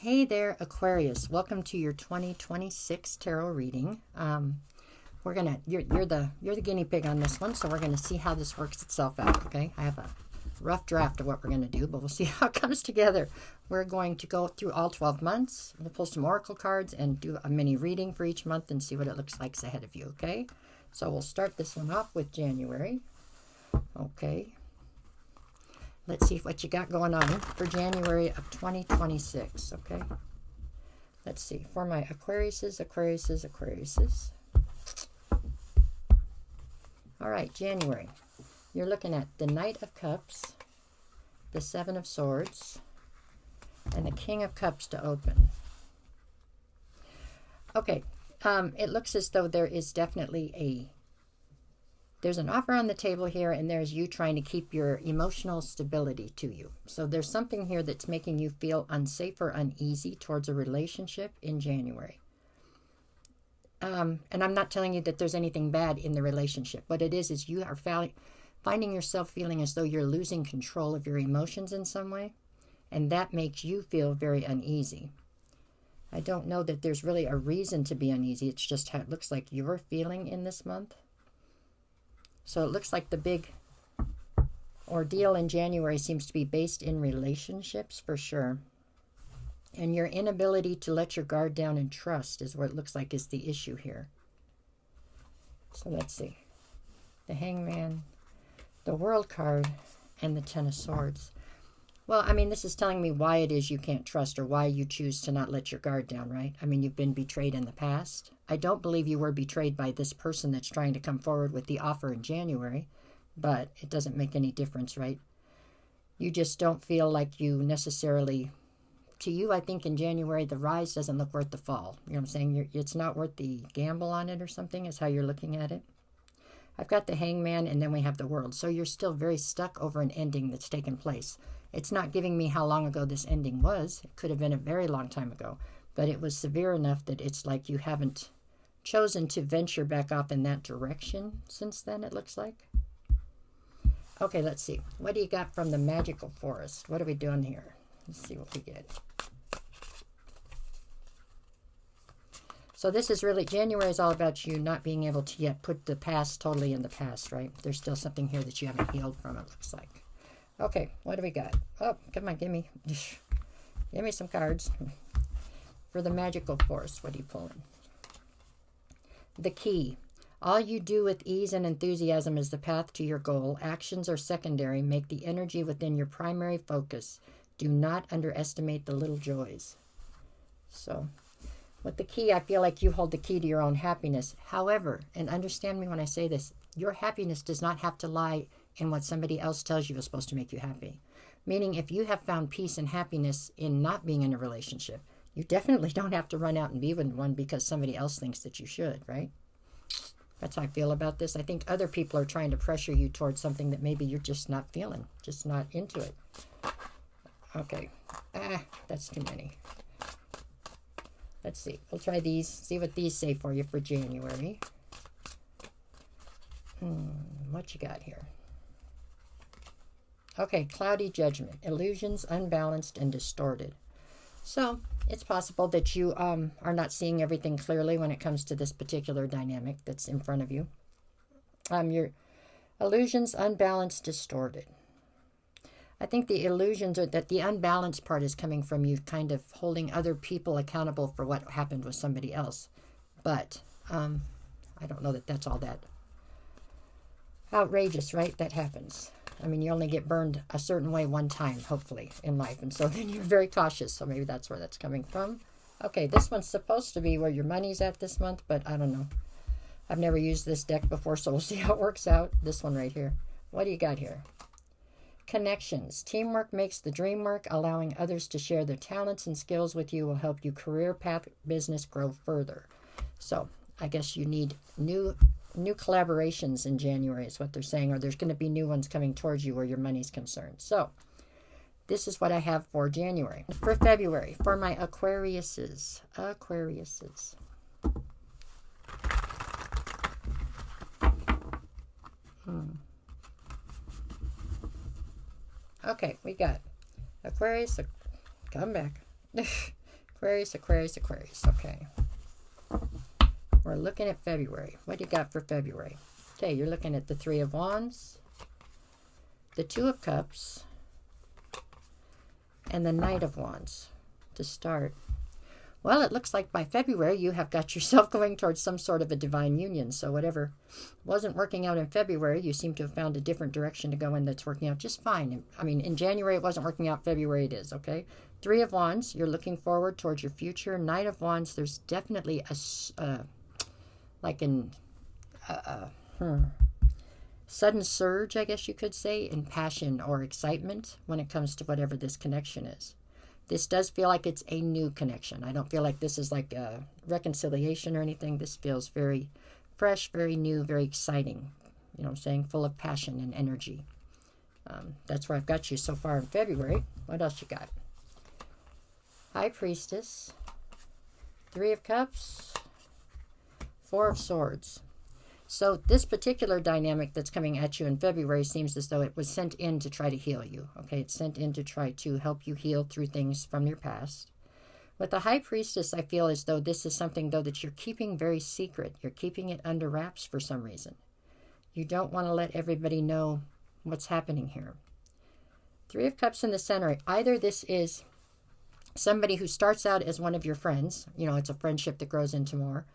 Hey there, Aquarius. Welcome to your 2026 tarot reading. You're the guinea pig on this one, so we're gonna see how this works itself out. Okay, I have a rough draft of what we're gonna do, but we'll see how it comes together. We're going to go through all 12 months. We'll pull some oracle cards and do a mini reading for each month and see what it looks like ahead of you. Okay, so we'll start this one off with January. Okay. Let's see what you got going on for January of 2026, okay? Let's see, for my Aquariuses. All right, January. You're looking at the Knight of Cups, the Seven of Swords, and the King of Cups to open. Okay, it looks as though there is definitely there's an offer on the table here, and there's you trying to keep your emotional stability to you. So there's something here that's making you feel unsafe or uneasy towards a relationship in January. And I'm not telling you that there's anything bad in the relationship. What it is you are finding yourself feeling as though you're losing control of your emotions in some way, and that makes you feel very uneasy. I don't know that there's really a reason to be uneasy. It's just how it looks like you're feeling in this month. So it looks like the big ordeal in January seems to be based in relationships for sure. And your inability to let your guard down and trust is what it looks like is the issue here. So let's see. The Hangman, the World card, and the Ten of Swords. Well, I mean, this is telling me why it is you can't trust or why you choose to not let your guard down, right? I mean, you've been betrayed in the past. I don't believe you were betrayed by this person that's trying to come forward with the offer in January, but it doesn't make any difference, right? You just don't feel like you necessarily, to you, I think in January, the rise doesn't look worth the fall. You know what I'm saying? It's not worth the gamble on it or something is how you're looking at it. I've got the Hangman, and then we have the World. So you're still very stuck over an ending that's taken place. It's not giving me how long ago this ending was. It could have been a very long time ago. But it was severe enough that it's like you haven't chosen to venture back off in that direction since then, it looks like. Okay, let's see. What do you got from the Magical Forest? What are we doing here? Let's see what we get. So this is really, January is all about you not being able to yet put the past totally in the past, right? There's still something here that you haven't healed from, it looks like. Okay, what do we got? Oh, come on, give me some cards. For the Magical Force, what are you pulling? The Key. All you do with ease and enthusiasm is the path to your goal. Actions are secondary. Make the energy within your primary focus. Do not underestimate the little joys. So, with the Key, I feel like you hold the key to your own happiness. However, and understand me when I say this, your happiness does not have to lie in what somebody else tells you is supposed to make you happy. Meaning, if you have found peace and happiness in not being in a relationship, you definitely don't have to run out and be with one because somebody else thinks that you should, right? That's how I feel about this. I think other people are trying to pressure you towards something that maybe you're just not feeling, just not into it. Okay. That's too many. Let's see. We'll try these. See what these say for you for January. What you got here? Okay, Cloudy Judgment. Illusions, unbalanced, and distorted. So, it's possible that you are not seeing everything clearly when it comes to this particular dynamic that's in front of you. Your illusions, unbalanced, distorted. I think the illusions are that the unbalanced part is coming from you kind of holding other people accountable for what happened with somebody else. But I don't know that that's all that outrageous, right? That happens. I mean, you only get burned a certain way one time, hopefully, in life. And so then you're very cautious. So maybe that's where that's coming from. Okay, this one's supposed to be where your money's at this month, but I don't know. I've never used this deck before, so we'll see how it works out. This one right here. What do you got here? Connections. Teamwork makes the dream work. Allowing others to share their talents and skills with you will help you career path business grow further. So I guess you need new collaborations in January is what they're saying, or there's going to be new ones coming towards you where your money's concerned. So this is what I have for January. For February, for my Aquariuses. Okay, we got Aquarius, come back. Aquarius, Aquarius, Aquarius. Okay. We're looking at February. What do you got for February? Okay, you're looking at the Three of Wands, the Two of Cups, and the Knight of Wands to start. Well, it looks like by February you have got yourself going towards some sort of a divine union. So whatever wasn't working out in February, you seem to have found a different direction to go in that's working out just fine. I mean, in January it wasn't working out. February it is, okay? Three of Wands, you're looking forward towards your future. Knight of Wands, there's definitely a sudden surge, I guess you could say, in passion or excitement when it comes to whatever this connection is. This does feel like it's a new connection. I don't feel like this is like a reconciliation or anything. This feels very fresh, very new, very exciting. You know what I'm saying? Full of passion and energy. That's where I've got you so far in February. What else you got? High Priestess, Three of Cups, Four of Swords. So this particular dynamic that's coming at you in February seems as though it was sent in to try to heal you. Okay, it's sent in to try to help you heal through things from your past. With the High Priestess, I feel as though this is something, though, that you're keeping very secret. You're keeping it under wraps for some reason. You don't want to let everybody know what's happening here. Three of Cups in the center. Either this is somebody who starts out as one of your friends. You know, it's a friendship that grows into more.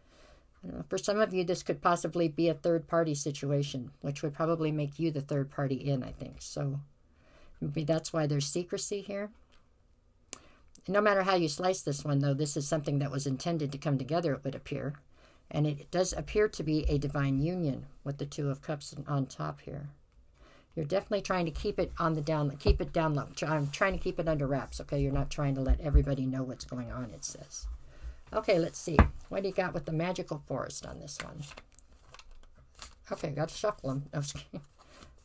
For some of you, this could possibly be a third-party situation, which would probably make you the third party in, I think. So maybe that's why there's secrecy here. No matter how you slice this one, though, this is something that was intended to come together, it would appear. And it does appear to be a divine union with the Two of Cups on top here. You're definitely trying to keep it on the down, keep it down low. I'm trying to keep it under wraps, okay? You're not trying to let everybody know what's going on, it says. Okay, let's see. What do you got with the magical forest on this one? Okay, got to shuffle them. No,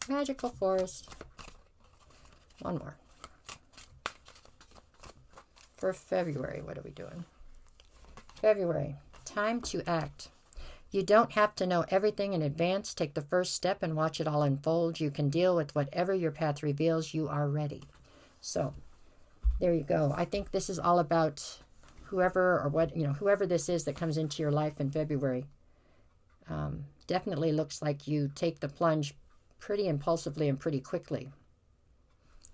magical forest. One more. For February, what are we doing? February, time to act. You don't have to know everything in advance. Take the first step and watch it all unfold. You can deal with whatever your path reveals. You are ready. So, there you go. I think this is all about whoever or what, you know, whoever this is that comes into your life in February. Definitely looks like you take the plunge pretty impulsively and pretty quickly.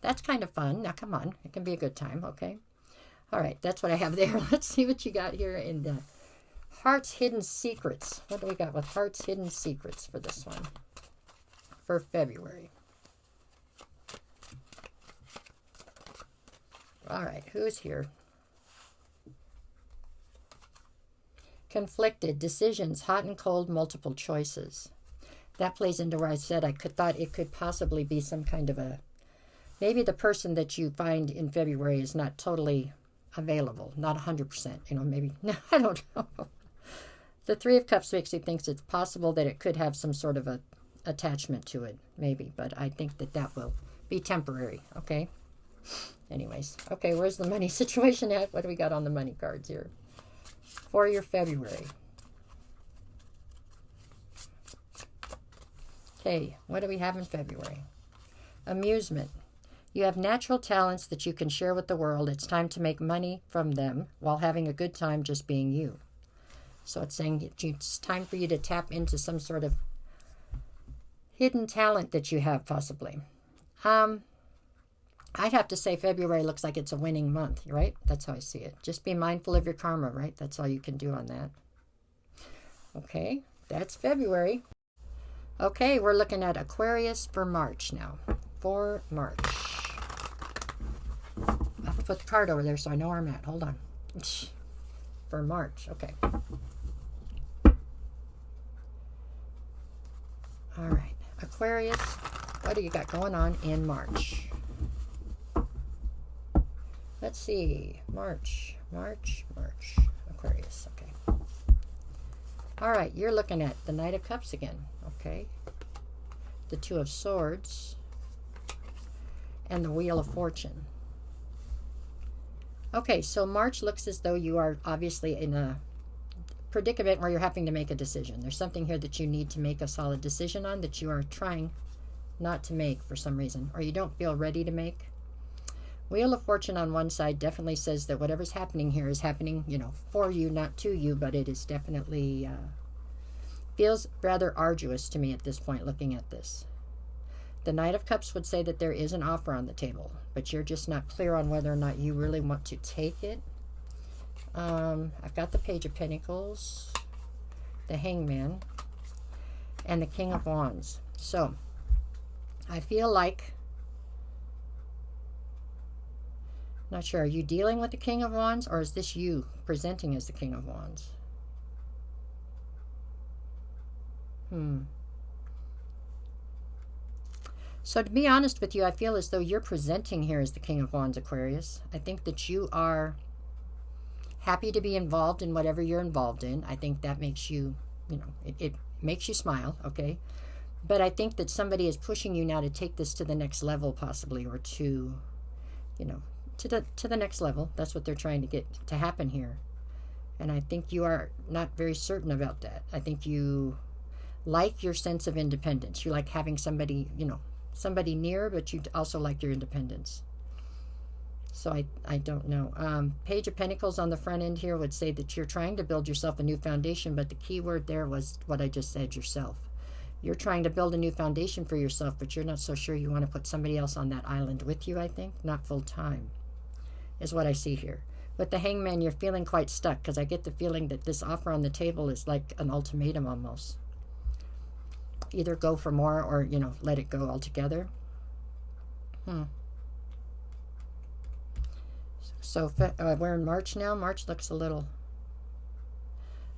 That's kind of fun. Now, come on. It can be a good time, okay? All right, that's what I have there. Let's see what you got here in the Heart's Hidden Secrets. What do we got with Heart's Hidden Secrets for this one? For February. All right, who's here? Conflicted, decisions, hot and cold, multiple choices. That plays into where I said thought it could possibly be some kind of a, maybe the person that you find in February is not totally available, not 100%, you know, maybe, no, I don't know. The Three of Cups makes me think it's possible that it could have some sort of a attachment to it, maybe, but I think that will be temporary, okay? Anyways, okay, where's the money situation at? What do we got on the money cards here for your February? Okay, what do we have in February? Amusement. You have natural talents that you can share with the world. It's time to make money from them while having a good time just being you. So it's saying it's time for you to tap into some sort of hidden talent that you have, possibly. I'd have to say February looks like it's a winning month, right? That's how I see it. Just be mindful of your karma, right? That's all you can do on that. Okay, that's February. Okay, we're looking at Aquarius for March now. For March. I have to put the card over there so I know where I'm at. Hold on. For March, okay. All right, Aquarius, what do you got going on in March? Let's see, March, Aquarius, okay. All right, you're looking at the Knight of Cups again, okay. The Two of Swords and the Wheel of Fortune. Okay, so March looks as though you are obviously in a predicament where you're having to make a decision. There's something here that you need to make a solid decision on that you are trying not to make for some reason, or you don't feel ready to make. Wheel of Fortune on one side definitely says that whatever's happening here is happening, for you, not to you, but it is definitely feels rather arduous to me at this point looking at this. The Knight of Cups would say that there is an offer on the table, but you're just not clear on whether or not you really want to take it. I've got the Page of Pentacles, the Hangman, and the King of Wands. So, I feel like, not sure, are you dealing with the King of Wands, or is this you presenting as the King of Wands? So to be honest with you, I feel as though you're presenting here as the King of Wands, Aquarius. I think that you are happy to be involved in whatever you're involved in. I think that makes you, it makes you smile, okay? But I think that somebody is pushing you now to take this to the next level possibly, or to, to the next level. That's what they're trying to get to happen here. And I think you are not very certain about that. I think you like your sense of independence. You like having somebody, somebody near, but you also like your independence. So I don't know. Page of Pentacles on the front end here would say that you're trying to build yourself a new foundation, but the key word there was what I just said, yourself. You're trying to build a new foundation for yourself, but you're not so sure you want to put somebody else on that island with you, I think. Not full time, is what I see here. With the Hangman, you're feeling quite stuck, because I get the feeling that this offer on the table is like an ultimatum almost. Either go for more or, let it go altogether. So we're in March now. March looks a little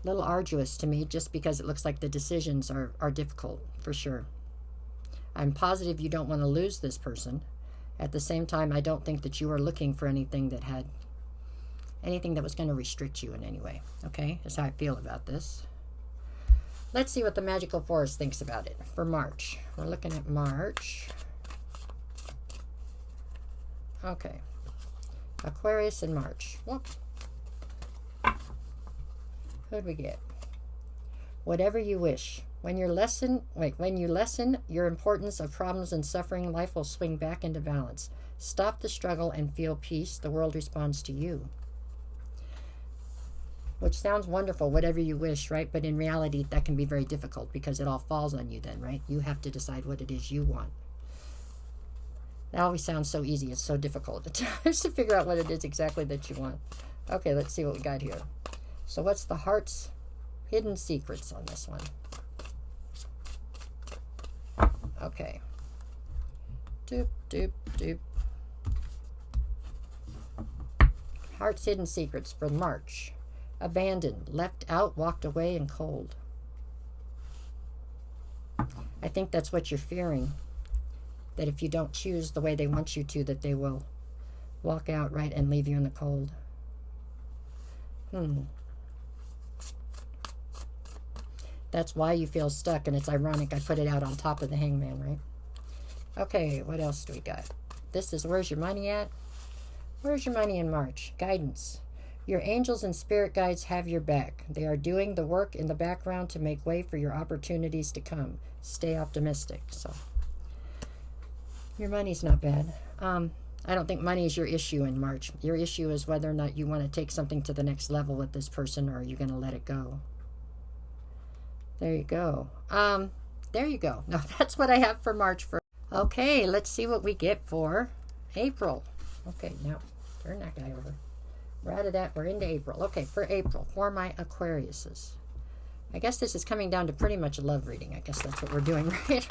arduous to me, just because it looks like the decisions are difficult, for sure. I'm positive you don't want to lose this person. At the same time, I don't think that you are looking for anything that was going to restrict you in any way. Okay, that's how I feel about this. Let's see what the Magical Forest thinks about it for March. We're looking at March. Okay. Aquarius in March. Whoop. Who'd we get? Whatever you wish. When you lessen your importance of problems and suffering, life will swing back into balance. Stop the struggle and feel peace. The world responds to you. Which sounds wonderful, whatever you wish, right? But in reality, that can be very difficult, because it all falls on you then, right? You have to decide what it is you want. That always sounds so easy. It's so difficult at times to figure out what it is exactly that you want. Okay, let's see what we got here. So what's the heart's hidden secrets on this one? Okay. Doop, doop, doop. Heart's hidden secrets for March. Abandoned, left out, walked away, and cold. I think that's what you're fearing. That if you don't choose the way they want you to, that they will walk out, right, and leave you in the cold. That's why you feel stuck, and it's ironic I put it out on top of the Hangman, right? Okay, what else do we got? This is where's your money at? Where's your money in March? Guidance. Your angels and spirit guides have your back. They are doing the work in the background to make way for your opportunities to come. Stay optimistic. So, your money's not bad. I don't think money is your issue in March. Your issue is whether or not you want to take something to the next level with this person, or are you going to let it go? There you go. There you go. Now, that's what I have for March. Okay, let's see what we get for April. Okay, now, turn that guy over. We're out of that. We're into April. Okay, for April, for my Aquariuses. I guess this is coming down to pretty much a love reading. I guess that's what we're doing, right?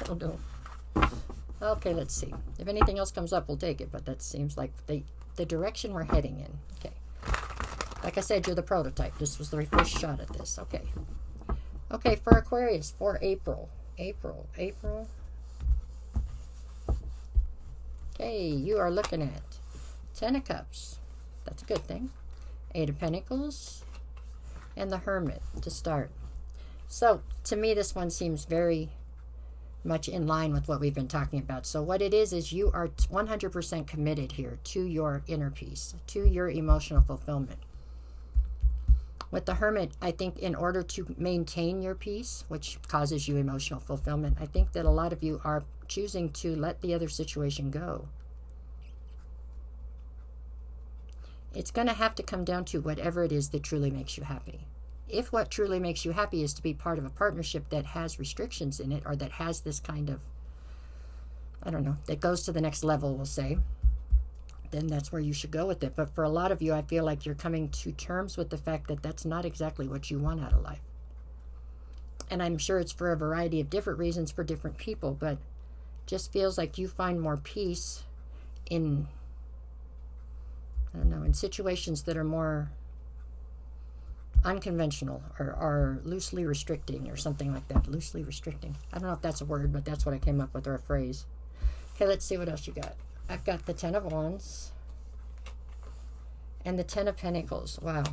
Okay, let's see. If anything else comes up, we'll take it. But that seems like the direction we're heading in. Okay. Like I said, you're the prototype. This was the first shot at this. Okay. Okay, for Aquarius, for April. April. Okay, you are looking at 10 of Cups. That's a good thing. 8 of Pentacles. And the Hermit to start. So, to me, this one seems very much in line with what we've been talking about. So what it is you are 100% committed here to your inner peace, to your emotional fulfillment. With the Hermit, I think in order to maintain your peace, which causes you emotional fulfillment, I think that a lot of you are choosing to let the other situation go. It's going to have to come down to whatever it is that truly makes you happy. If what truly makes you happy is to be part of a partnership that has restrictions in it, or that has this kind of, I don't know, that goes to the next level, we'll say, then that's where you should go with it. But for a lot of you, I feel like you're coming to terms with the fact that that's not exactly what you want out of life. And I'm sure it's for a variety of different reasons for different people, but just feels like you find more peace in, I don't know, in situations that are more unconventional, or loosely restricting, or something like that. Loosely restricting. I don't know if that's a word, but that's what I came up with, or a phrase. Okay, let's see what else you got. I've got the Ten of Wands and the Ten of Pentacles. Wow.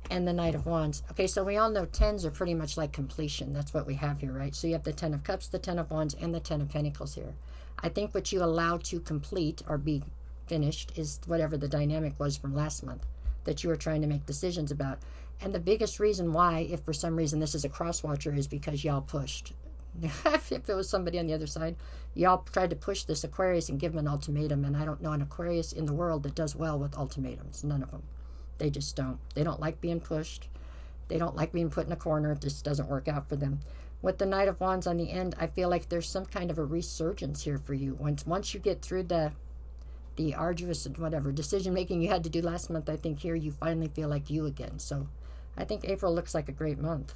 And the Knight of Wands. Okay, so we all know tens are pretty much like completion. That's what we have here, right? So you have the Ten of Cups, the Ten of Wands, and the Ten of Pentacles here. I think what you allow to complete or be finished is whatever the dynamic was from last month that you were trying to make decisions about. And the biggest reason why, if for some reason this is a cross watcher, is because y'all pushed. If it was somebody on the other side, y'all tried to push this Aquarius and give them an ultimatum. And I don't know an Aquarius in the world that does well with ultimatums. None of them. They just don't. They don't like being pushed. They don't like being put in a corner. It just doesn't work out for them. With the Knight of Wands on the end, I feel like there's some kind of a resurgence here for you. Once you get through the arduous whatever decision making you had to do last month, I think here you finally feel like you again. So I think April looks like a great month.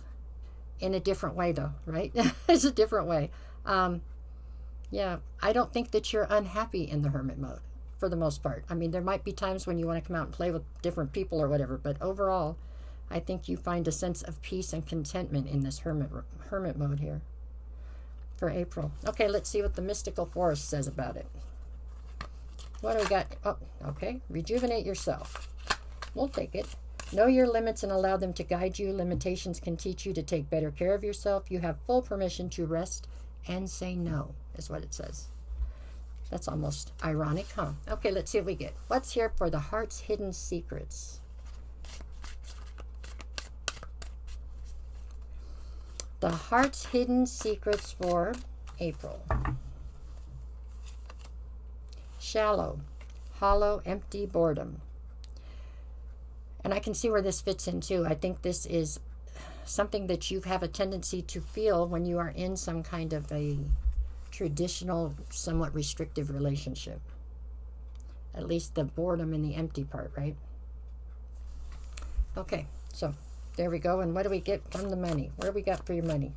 In a different way, though, right? It's a different way. Yeah, I don't think that you're unhappy in the hermit mode, for the most part. I mean, there might be times when you want to come out and play with different people or whatever, but overall, I think you find a sense of peace and contentment in this hermit mode here for April. Okay, let's see what the mystical forest says about it. What do we got? Oh, okay. Rejuvenate yourself. We'll take it. Know your limits and allow them to guide you. Limitations can teach you to take better care of yourself. You have full permission to rest and say no, is what it says. That's almost ironic, huh? Okay, let's see what we get. What's here for the heart's hidden secrets? The heart's hidden secrets for April. Shallow, hollow, empty boredom. And I can see where this fits in too. I think this is something that you have a tendency to feel when you are in some kind of a traditional, somewhat restrictive relationship. At least the boredom and the empty part, right? Okay, so there we go. And what do we get from the money? What do we got for your money?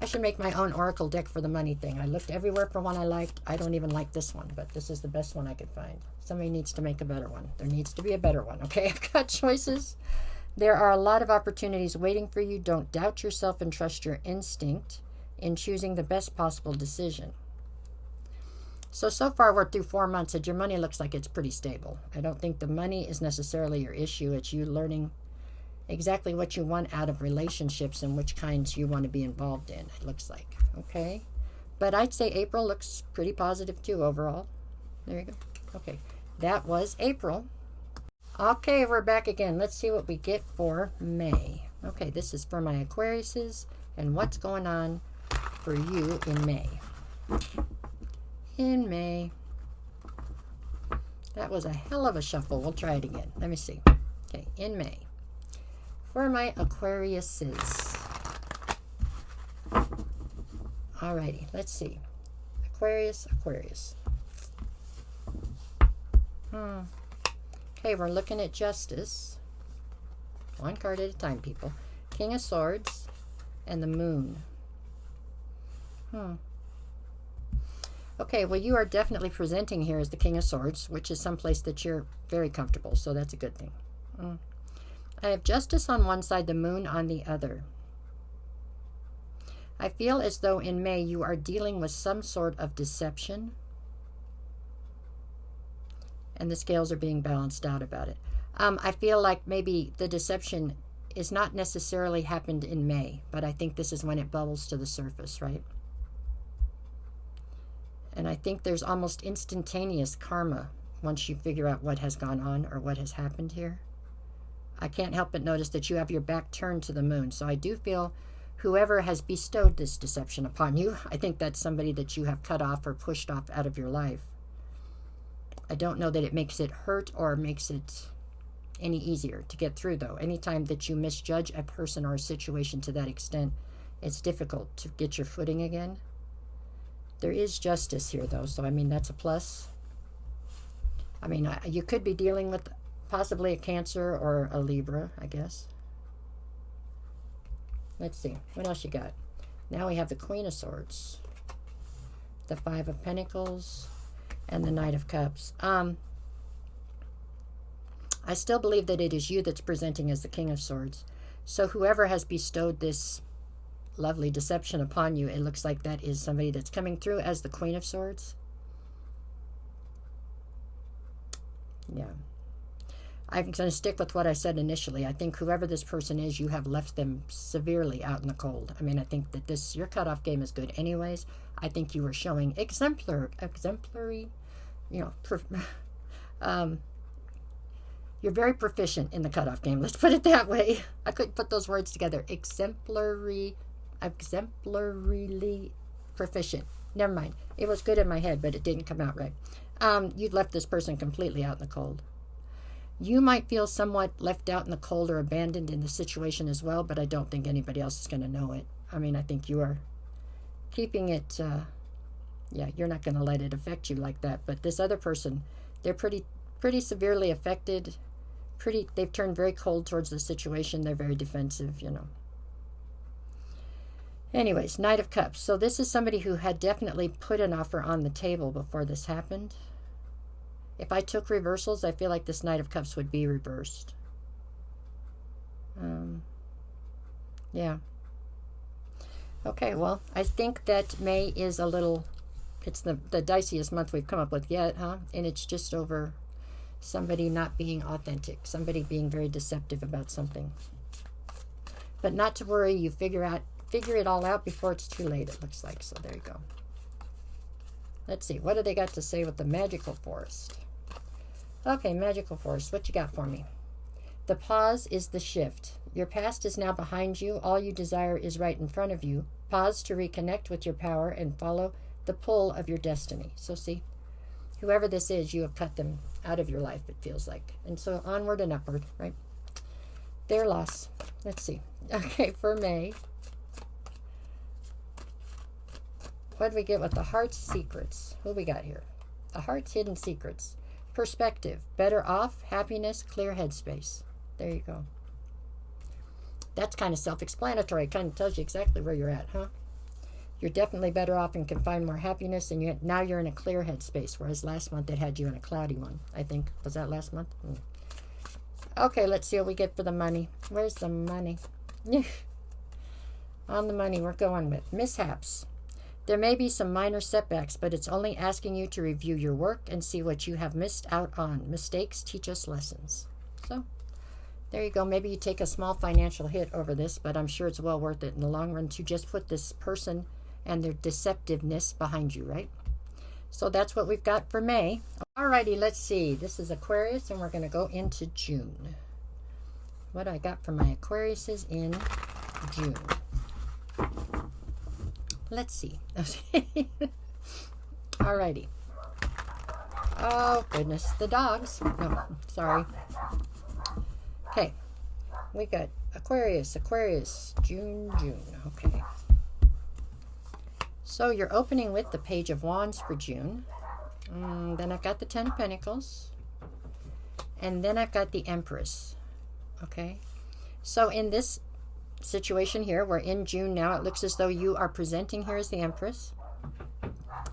I should make my own oracle deck for the money thing. I looked everywhere for one I liked. I don't even like this one, but this is the best one I could find. Somebody needs to make a better one. There needs to be a better one, okay? I've got choices. There are a lot of opportunities waiting for you. Don't doubt yourself and trust your instinct in choosing the best possible decision. So far we're through 4 months and your money looks like it's pretty stable. I don't think the money is necessarily your issue. It's you learning exactly what you want out of relationships and which kinds you want to be involved in, it looks like. Okay? But I'd say April looks pretty positive too overall. There you go. Okay. That was April. Okay, we're back again. Let's see what we get for May. Okay, this is for my Aquariuses and what's going on for you in May. In May. That was a hell of a shuffle. We'll try it again. Let me see. Okay, in May. For my Aquariuses. Alrighty, let's see. Aquarius. Okay, we're looking at Justice. One card at a time, people. King of Swords and the Moon. Okay, well, you are definitely presenting here as the King of Swords, which is someplace that you're very comfortable, so that's a good thing. I have Justice on one side, the Moon on the other. I feel as though in May you are dealing with some sort of deception, and the scales are being balanced out about it. I feel like maybe the deception is not necessarily happened in May, but I think this is when it bubbles to the surface, right? And I think there's almost instantaneous karma once you figure out what has gone on or what has happened here. I can't help but notice that you have your back turned to the Moon. So I do feel whoever has bestowed this deception upon you, I think that's somebody that you have cut off or pushed off out of your life. I don't know that it makes it hurt or makes it any easier to get through, though. Anytime that you misjudge a person or a situation to that extent, it's difficult to get your footing again. There is justice here, though, so I mean, that's a plus. I mean, you could be dealing with possibly a Cancer or a Libra, I guess. Let's see. What else you got? Now we have the Queen of Swords, the Five of Pentacles, and the Knight of Cups. I still believe that it is you that's presenting as the King of Swords. So whoever has bestowed this lovely deception upon you, it looks like that is somebody that's coming through as the Queen of Swords. Yeah. I'm going to stick with what I said initially. I think whoever this person is, you have left them severely out in the cold. I mean, I think that your cutoff game is good anyways. I think you were showing exemplary, you know, you're very proficient in the cutoff game. Let's put it that way. I couldn't put those words together. Exemplarily proficient. Never mind. It was good in my head, but it didn't come out right. You've left this person completely out in the cold. You might feel somewhat left out in the cold or abandoned in the situation as well, but I don't think anybody else is going to know it. I mean, I think you are keeping it, yeah, you're not going to let it affect you like that. But this other person, they're pretty severely affected. They've turned very cold towards the situation. They're very defensive, you know. Anyways, Knight of Cups. So this is somebody who had definitely put an offer on the table before this happened. If I took reversals, I feel like this Knight of Cups would be reversed. Yeah. Okay, well, I think that May is a little, it's the diciest month we've come up with yet, huh? And it's just over somebody not being authentic, somebody being very deceptive about something. But not to worry, you figure it all out before it's too late, it looks like. So there you go. Let's see, what do they got to say with the Magical Forest? Okay, Magical Forest, what you got for me? The pause is the shift. Your past is now behind you. All you desire is right in front of you. Pause to reconnect with your power and follow the pull of your destiny. So see, whoever this is, you have cut them out of your life, it feels like. And so onward and upward, right? Their loss. Let's see. Okay, for May. What do we get with the Heart's Secrets? What do we got here? The Heart's Hidden Secrets. Perspective. Better off. Happiness. Clear headspace. There you go. That's kind of self-explanatory. Kind of tells you exactly where you're at, huh? You're definitely better off and can find more happiness, and now you're in a clear headspace, whereas last month it had you in a cloudy one, I think. Was that last month? Okay, let's see what we get for the money. Where's the money? On the money, we're going with mishaps. There may be some minor setbacks, but it's only asking you to review your work and see what you have missed out on. Mistakes teach us lessons. So, there you go. Maybe you take a small financial hit over this, but I'm sure it's well worth it in the long run to just put this person and their deceptiveness behind you, right? So that's what we've got for May. Alrighty, let's see. This is Aquarius, and we're going to go into June. What I got for my Aquariuses in June. Let's see. Alrighty. Oh, goodness. The dogs. No, sorry. Okay. We got Aquarius, June. Okay. So you're opening with the Page of Wands for June. Then I've got the Ten of Pentacles. And then I've got the Empress. Okay. So in this situation here, we're in June now. It looks as though you are presenting here as the Empress.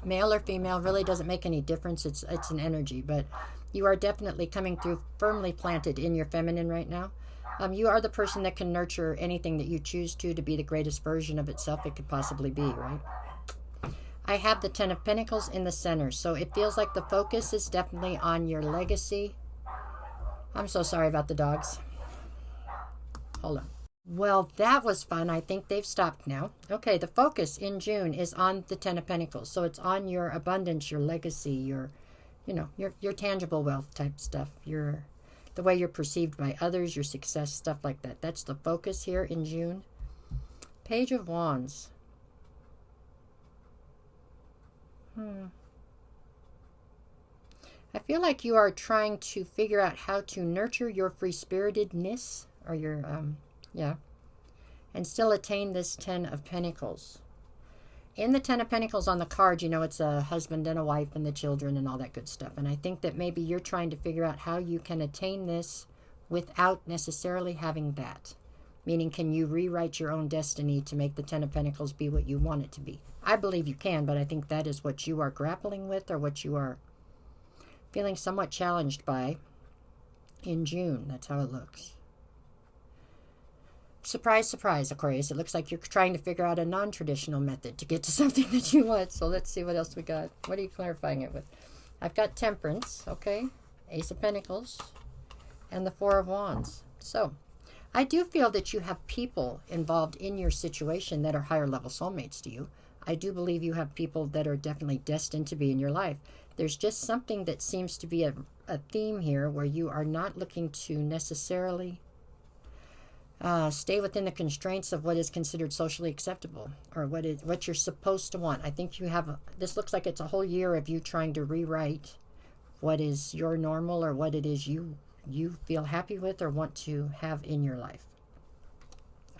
Male or female really doesn't make any difference. It's an energy, but you are definitely coming through firmly planted in your feminine right now. You are the person that can nurture anything that you choose to be the greatest version of itself it could possibly be, right? I have the Ten of Pentacles in the center, so it feels like the focus is definitely on your legacy. I'm so sorry about the dogs. Hold on. Well, that was fun. I think they've stopped now. Okay, the focus in June is on the Ten of Pentacles. So it's on your abundance, your legacy, your tangible wealth type stuff, the way you're perceived by others, your success, stuff like that. That's the focus here in June. Page of Wands. I feel like you are trying to figure out how to nurture your free-spiritedness, or your, yeah, and still attain this Ten of Pentacles. In the Ten of Pentacles on the card, you know, it's a husband and a wife and the children and all that good stuff. And I think that maybe you're trying to figure out how you can attain this without necessarily having that. Meaning, can you rewrite your own destiny to make the Ten of Pentacles be what you want it to be? I believe you can, but I think that is what you are grappling with, or what you are feeling somewhat challenged by in June. That's how it looks. Surprise, surprise, Aquarius. It looks like you're trying to figure out a non-traditional method to get to something that you want. So let's see what else we got. What are you clarifying it with? I've got Temperance, okay? Ace of Pentacles, and the Four of Wands. So I do feel that you have people involved in your situation that are higher level soulmates to you. I do believe you have people that are definitely destined to be in your life. There's just something that seems to be a theme here where you are not looking to necessarily stay within the constraints of what is considered socially acceptable, or what you're supposed to want. I think you have, this looks like it's a whole year of you trying to rewrite what is your normal, or what it is you feel happy with or want to have in your life.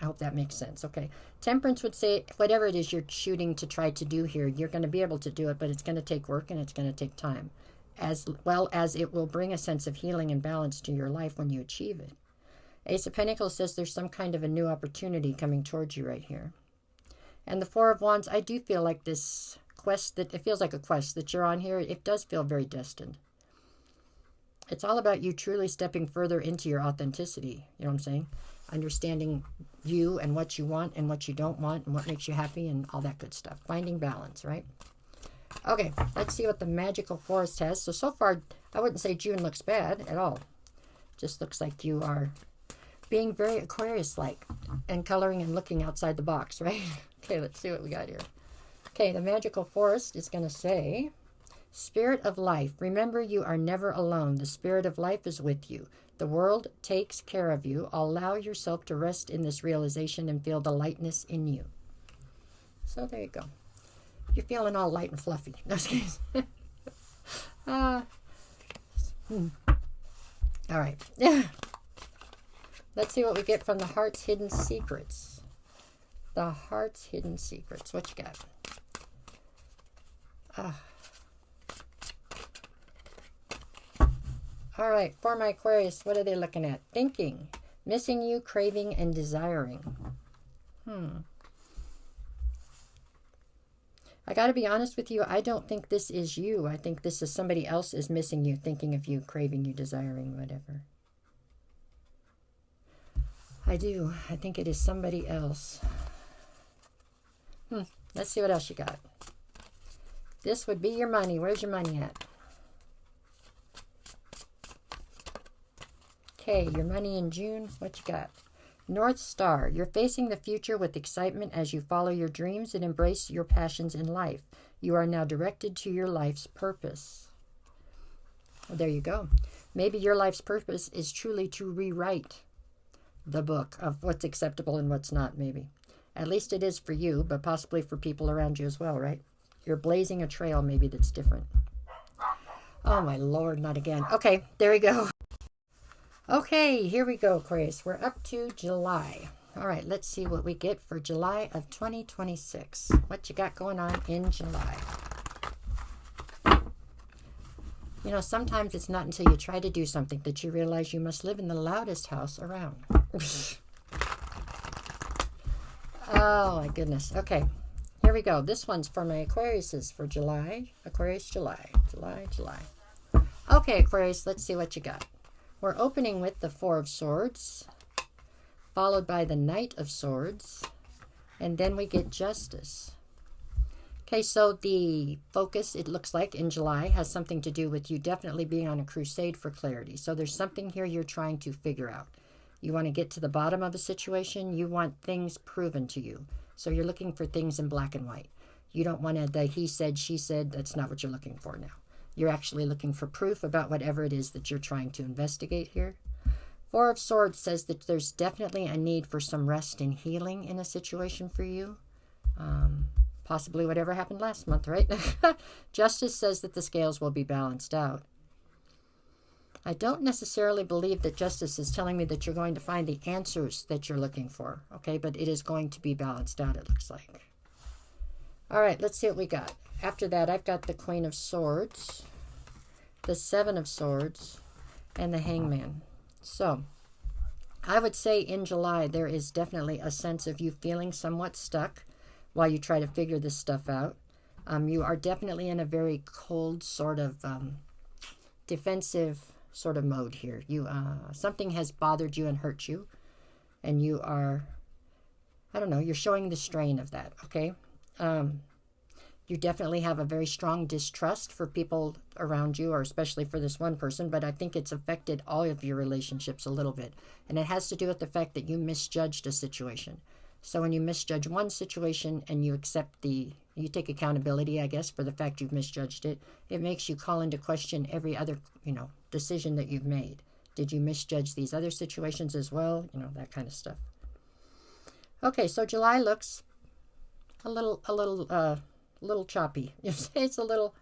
I hope that makes sense. Okay. Temperance would say whatever it is you're shooting to try to do here, you're going to be able to do it, but it's going to take work and it's going to take time, as well as it will bring a sense of healing and balance to your life when you achieve it. Ace of Pentacles says there's some kind of a new opportunity coming towards you right here. And the Four of Wands, I do feel like this quest, that it feels like a quest that you're on here, it does feel very destined. It's all about you truly stepping further into your authenticity. You know what I'm saying? Understanding you and what you want and what you don't want and what makes you happy and all that good stuff. Finding balance, right? Okay, let's see what the Magical Forest has. So far, I wouldn't say June looks bad at all. Just looks like you are being very Aquarius-like and coloring and looking outside the box, right? Okay, let's see what we got here. Okay, the Magical Forest is going to say, Spirit of Life, remember you are never alone. The Spirit of Life is with you. The world takes care of you. Allow yourself to rest in this realization and feel the lightness in you. So there you go. You're feeling all light and fluffy. No, excuse me. All right. Let's see what we get from the Heart's Hidden Secrets. The Heart's Hidden Secrets. What you got? All right, for my Aquarius, what are they looking at? Thinking, missing you, craving, and desiring. I got to be honest with you, I don't think this is you. I think this is somebody else is missing you, thinking of you, craving you, desiring, whatever. I do. I think it is somebody else. Let's see what else you got. This would be your money. Where's your money at? Okay, your money in June. What you got? North Star. You're facing the future with excitement as you follow your dreams and embrace your passions in life. You are now directed to your life's purpose. Well, there you go. Maybe your life's purpose is truly to rewrite the book of what's acceptable and what's not, maybe. At least it is for you, but possibly for people around you as well, right? You're blazing a trail maybe that's different. Oh, my Lord, not again. Okay, there we go. Okay, here we go, Aquarius. We're up to July. All right, let's see what we get for July of 2026. What you got going on in July? You know, sometimes it's not until you try to do something that you realize you must live in the loudest house around. Oh, my goodness. Okay, here we go. This one's for my Aquariuses for July. Aquarius, July. July. Okay, Aquarius, let's see what you got. We're opening with the Four of Swords, followed by the Knight of Swords, and then we get Justice. Okay, so the focus, it looks like, in July has something to do with you definitely being on a crusade for clarity. So there's something here you're trying to figure out. You want to get to the bottom of a situation. You want things proven to you. So you're looking for things in black and white. You don't want the he said, she said. That's not what you're looking for now. You're actually looking for proof about whatever it is that you're trying to investigate here. Four of Swords says that there's definitely a need for some rest and healing in a situation for you. Possibly whatever happened last month, right? Justice says that the scales will be balanced out. I don't necessarily believe that justice is telling me that you're going to find the answers that you're looking for, okay? But it is going to be balanced out, it looks like. All right, let's see what we got. After that, I've got the Queen of Swords, the Seven of Swords, and the Hangman. So, I would say in July, there is definitely a sense of you feeling somewhat stuck while you try to figure this stuff out. You are definitely in a very cold sort of defensive sort of mode here. You something has bothered you and hurt you, and you are, I don't know, you're showing the strain of that, okay? You definitely have a very strong distrust for people around you, or especially for this one person, but I think it's affected all of your relationships a little bit. And it has to do with the fact that you misjudged a situation. So when you misjudge one situation and you you take accountability, I guess, for the fact you've misjudged it, it makes you call into question every other, decision that you've made. Did you misjudge these other situations as well? That kind of stuff. Okay, so July looks a little choppy. It's a little,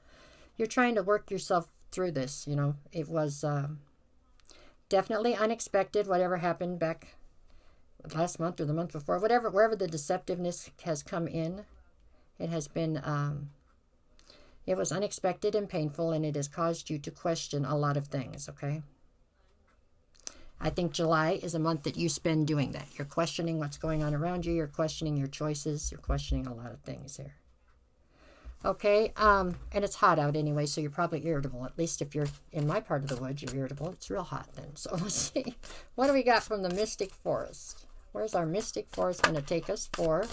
you're trying to work yourself through this, It was definitely unexpected, whatever happened back last month or the month before, wherever the deceptiveness has come in. It has been, it was unexpected and painful, and it has caused you to question a lot of things, okay? I think July is a month that you spend doing that. You're questioning what's going on around you. You're questioning your choices. You're questioning a lot of things here. Okay, and it's hot out anyway, so you're probably irritable. At least if you're in my part of the woods, you're irritable. It's real hot then. So let's see. What do we got from the Mystic Forest? Where's our Mystic Forest going to take us for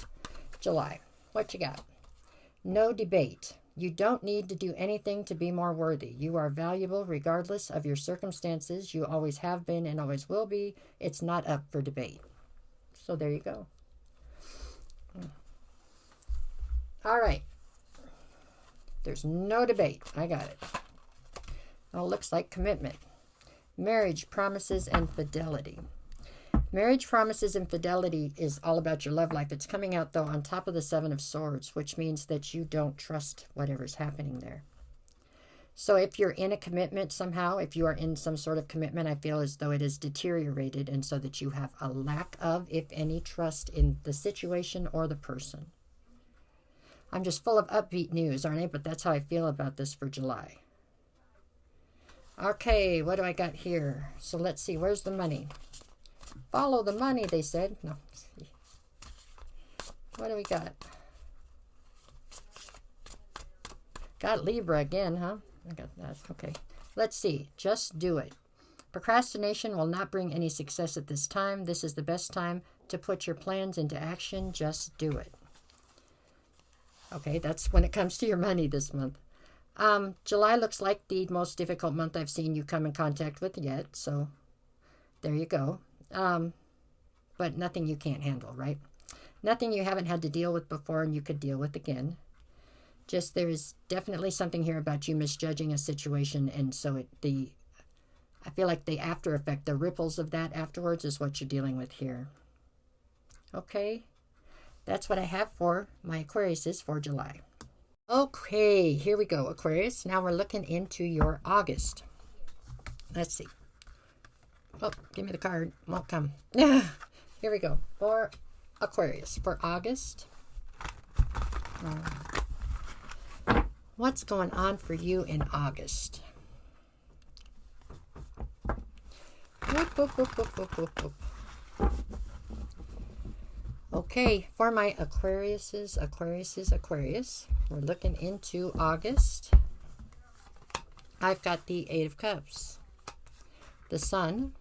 July? What you got? No debate. You don't need to do anything to be more worthy. You are valuable regardless of your circumstances. You always have been and always will be. It's not up for debate. So there you go. All right. There's no debate. I got it. Oh, looks like commitment. Marriage, promises, and fidelity. Marriage, promises, and fidelity is all about your love life. It's coming out, though, on top of the Seven of Swords, which means that you don't trust whatever's happening there. So if you're in a commitment somehow, if you are in some sort of commitment, I feel as though it is deteriorated, and so that you have a lack of, if any, trust in the situation or the person. I'm just full of upbeat news, aren't I? But that's how I feel about this for July. Okay, what do I got here? So let's see, where's the money? Follow the money, they said. No. What do we got? Got Libra again, huh? I got that. Okay. Let's see. Just do it. Procrastination will not bring any success at this time. This is the best time to put your plans into action. Just do it. Okay, that's when it comes to your money this month. July looks like the most difficult month I've seen you come in contact with yet. So there you go. But nothing you can't handle, right? Nothing you haven't had to deal with before and you could deal with again. Just there is definitely something here about you misjudging a situation, and so I feel like the after effect, the ripples of that afterwards is what you're dealing with here. Okay, that's what I have for my Aquariuses for July. Okay, here we go, Aquarius. Now we're looking into your August. Let's see. Oh, give me the card. Won't come. Here we go. For Aquarius, for August. What's going on for you in August? Whoop, whoop, whoop. Okay, for my Aquarius, we're looking into August. I've got the Eight of Cups, the Sun,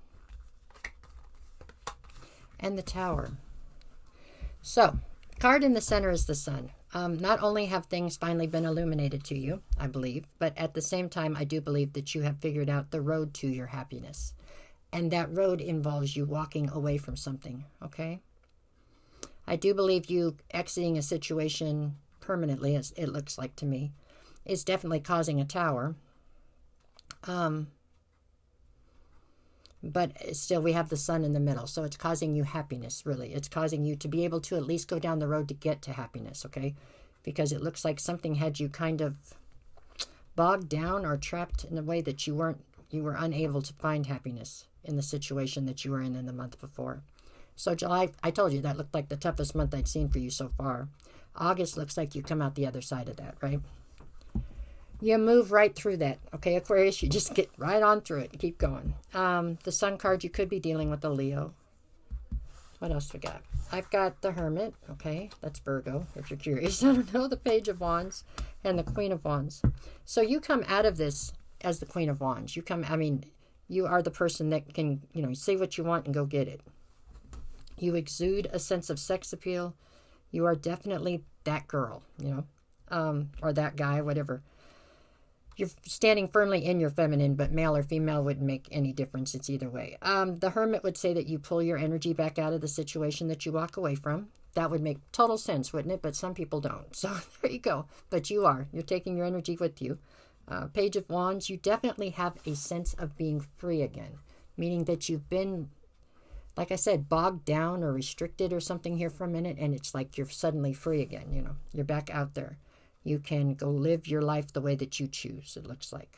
and the Tower. So, card in the center is the Sun. Not only have things finally been illuminated to you, I believe, but at the same time, I do believe that you have figured out the road to your happiness. And that road involves you walking away from something, okay? I do believe you exiting a situation permanently, as it looks like to me, is definitely causing a tower. But still, we have the Sun in the middle, so it's causing you happiness, really. It's causing you to be able to at least go down the road to get to happiness, okay? Because it looks like something had you kind of bogged down or trapped in a way that you weren't you were unable to find happiness in the situation that you were in the month before. So July, I told you that looked like the toughest month I'd seen for you so far. August looks like you come out the other side of that, right? You move right through that, okay, Aquarius? You just get right on through it. Keep going. The Sun card, you could be dealing with a Leo. What else we got? I've got the Hermit, okay? That's Virgo, if you're curious. I don't know, the Page of Wands and the Queen of Wands. So you come out of this as the Queen of Wands. You are the person that can, say what you want and go get it. You exude a sense of sex appeal. You are definitely that girl, or that guy, whatever. You're standing firmly in your feminine, but male or female wouldn't make any difference. It's either way. The Hermit would say that you pull your energy back out of the situation that you walk away from. That would make total sense, wouldn't it? But some people don't. So there you go. But you're taking your energy with you. Page of Wands, you definitely have a sense of being free again, meaning that you've been, like I said, bogged down or restricted or something here for a minute, and it's like you're suddenly free again, You're back out there. You can go live your life the way that you choose, it looks like.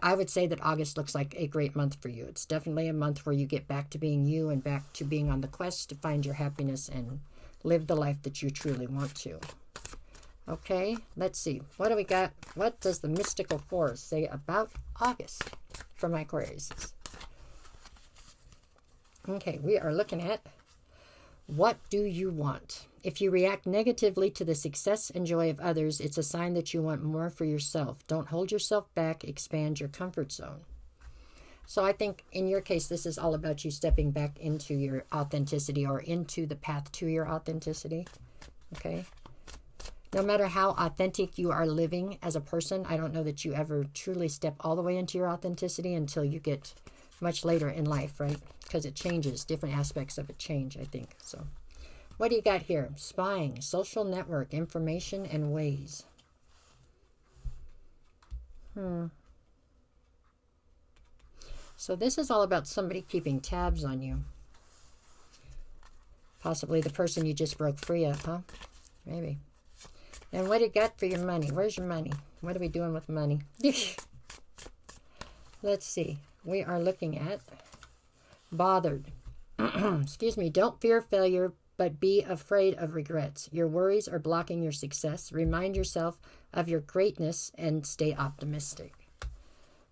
I would say that August looks like a great month for you. It's definitely a month where you get back to being you and back to being on the quest to find your happiness and live the life that you truly want to. Okay, let's see. What do we got? What does the mystical forest say about August for my Aquarius? Okay, we are looking at what do you want? If you react negatively to the success and joy of others, it's a sign that you want more for yourself. Don't hold yourself back. Expand your comfort zone. So I think in your case, this is all about you stepping back into your authenticity or into the path to your authenticity. Okay? No matter how authentic you are living as a person, I don't know that you ever truly step all the way into your authenticity until you get much later in life, right? Because it changes. Different aspects of it change, I think. So what do you got here? Spying, social network, information, and ways. So this is all about somebody keeping tabs on you. Possibly the person you just broke free of, huh? Maybe. And what do you got for your money? Where's your money? What are we doing with money? Let's see. We are looking at bothered. Excuse me. Don't fear failure, but be afraid of regrets. Your worries are blocking your success. Remind yourself of your greatness and stay optimistic.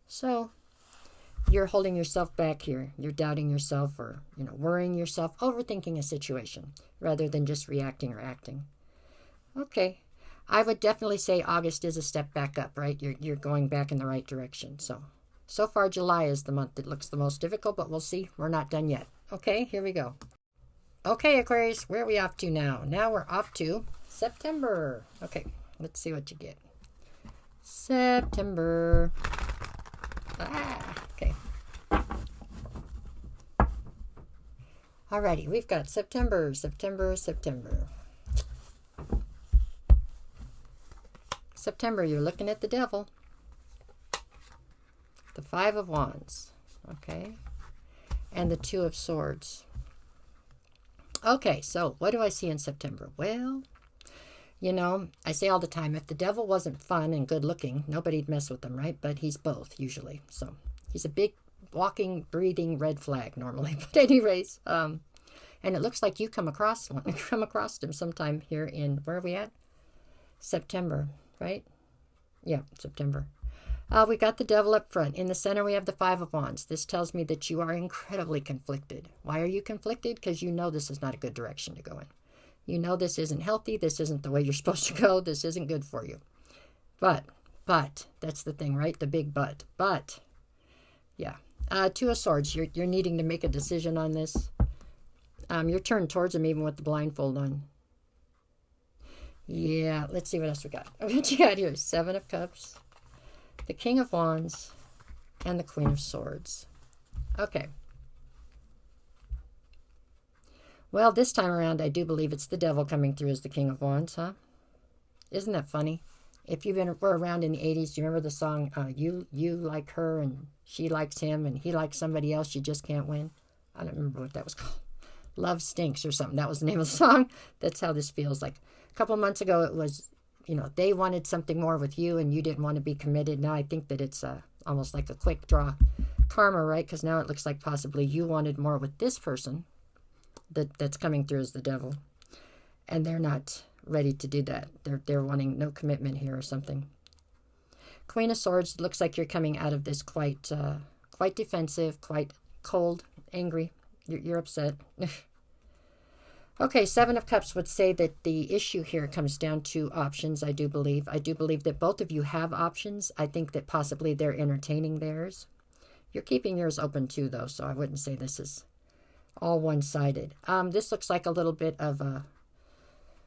So you're holding yourself back here. You're doubting yourself or, worrying yourself, overthinking a situation rather than just reacting or acting. Okay. I would definitely say August is a step back up, right? You're going back in the right direction. So far, July is the month that looks the most difficult, but we'll see. We're not done yet. Okay, here we go. Okay, Aquarius, where are we off to now? Now we're off to September. Okay, let's see what you get. September. Okay. Alrighty, we've got September. September, you're looking at the devil. The Five of Wands. Okay. And the Two of Swords. Okay, so what do I see in September? Well, I say all the time, if the devil wasn't fun and good looking, nobody'd mess with him, right? But he's both, usually. So he's a big, walking, breathing red flag normally. But anyways, and it looks like you come across him sometime here in, where are we at? September, right? Yeah, September. We got the devil up front. In the center, we have the Five of Wands. This tells me that you are incredibly conflicted. Why are you conflicted? Because you know this is not a good direction to go in. You know this isn't healthy. This isn't the way you're supposed to go. This isn't good for you. But, that's the thing, right? The big but. Yeah. Two of Swords. You're needing to make a decision on this. You're turned towards him even with the blindfold on. Yeah, let's see what else we got. What you got here? Seven of Cups, the King of Wands, and the Queen of Swords. Okay. Well, this time around, I do believe it's the devil coming through as the King of Wands, huh? Isn't that funny? If were around in the 80s, do you remember the song, you like her and she likes him and he likes somebody else, you just can't win? I don't remember what that was called. Love Stinks or something. That was the name of the song. That's how this feels like. A couple months ago, it was, they wanted something more with you and you didn't want to be committed. Now I think that it's a almost like a quick draw karma, right? Because now it looks like possibly you wanted more with this person that's coming through as the devil, and they're not ready to do that. They're wanting no commitment here or something. Queen of Swords, looks like you're coming out of this quite defensive, quite cold, angry. You're upset. Okay, Seven of Cups would say that the issue here comes down to options, I do believe. I do believe that both of you have options. I think that possibly they're entertaining theirs. You're keeping yours open too, though, so I wouldn't say this is all one-sided. This looks like a little bit of a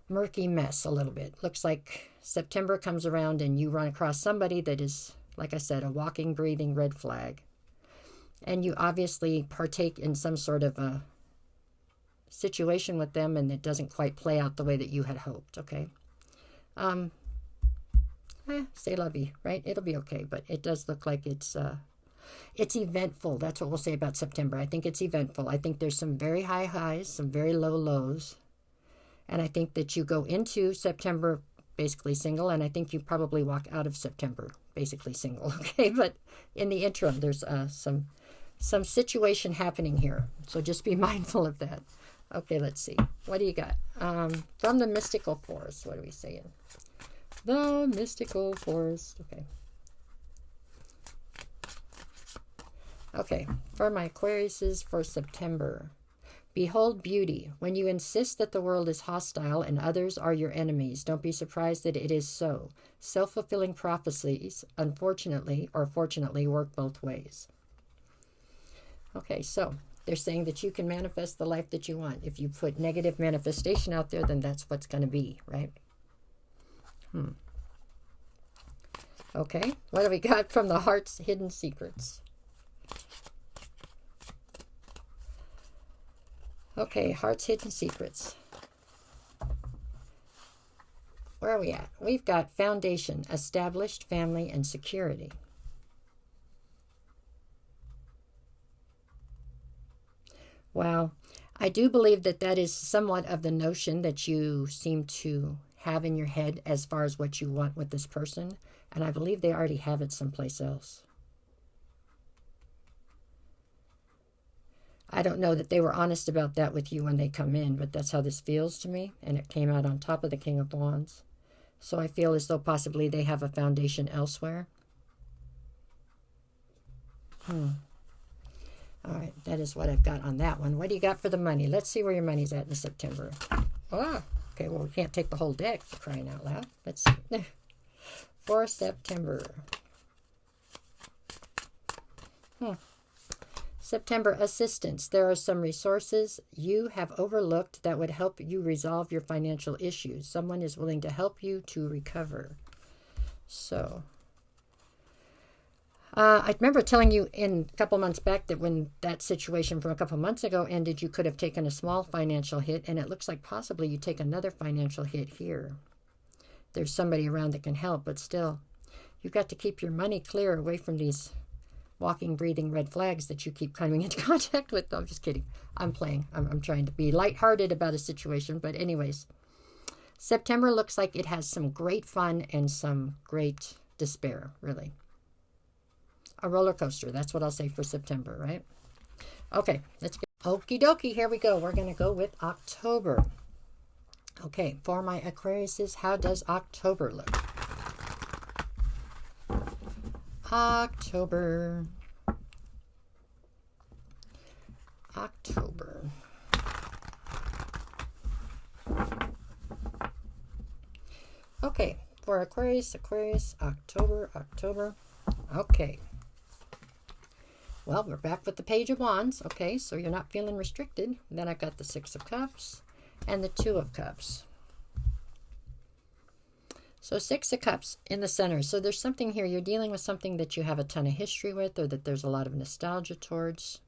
murky mess, a little bit. Looks like September comes around and you run across somebody that is, like I said, a walking, breathing red flag. And you obviously partake in some sort of a situation with them, and it doesn't quite play out the way that you had hoped, okay? C'est la vie, right? It'll be okay, but it does look like it's eventful. That's what we'll say about September. I think it's eventful. I think there's some very high highs, some very low lows, and I think that you go into September basically single, and I think you probably walk out of September basically single, okay? But in the interim, there's some situation happening here, so just be mindful of that. Okay, let's see. What do you got? From the Mystical Forest, what are we saying? The Mystical Forest, okay. Okay, for my Aquariuses for September. Behold beauty. When you insist that the world is hostile and others are your enemies, don't be surprised that it is so. Self-fulfilling prophecies, unfortunately or fortunately, work both ways. Okay, so they're saying that you can manifest the life that you want. If you put negative manifestation out there, then that's what's going to be, right? Okay, what do we got from the Heart's Hidden Secrets? Okay, Heart's Hidden Secrets. Where are we at? We've got foundation, established, family, and security. Wow. I do believe that that is somewhat of the notion that you seem to have in your head as far as what you want with this person. And I believe they already have it someplace else. I don't know that they were honest about that with you when they come in, but that's how this feels to me. And it came out on top of the King of Wands. So I feel as though possibly they have a foundation elsewhere. All right, that is what I've got on that one. What do you got for the money? Let's see where your money's at in September. Oh, okay, well, we can't take the whole deck, for crying out loud. Let's see. For September. September, assistance. There are some resources you have overlooked that would help you resolve your financial issues. Someone is willing to help you to recover. So, I remember telling you in a couple months back that when that situation from a couple months ago ended, you could have taken a small financial hit, and it looks like possibly you take another financial hit here. There's somebody around that can help, but still, you've got to keep your money clear away from these walking, breathing red flags that you keep coming into contact with. I'm just kidding. I'm playing. I'm trying to be lighthearted about a situation, but anyways, September looks like it has some great fun and some great despair, really. A roller coaster. That's what I'll say for September, right? Okay, let's get okie dokie. Here we go. We're going to go with October. Okay, for my Aquariuses, how does October look? October. Okay, for Aquarius, October. Okay. Well, we're back with the Page of Wands. Okay, so you're not feeling restricted. Then I've got the Six of Cups and the Two of Cups. So Six of Cups in the center. So there's something here. You're dealing with something that you have a ton of history with, or that there's a lot of nostalgia towards.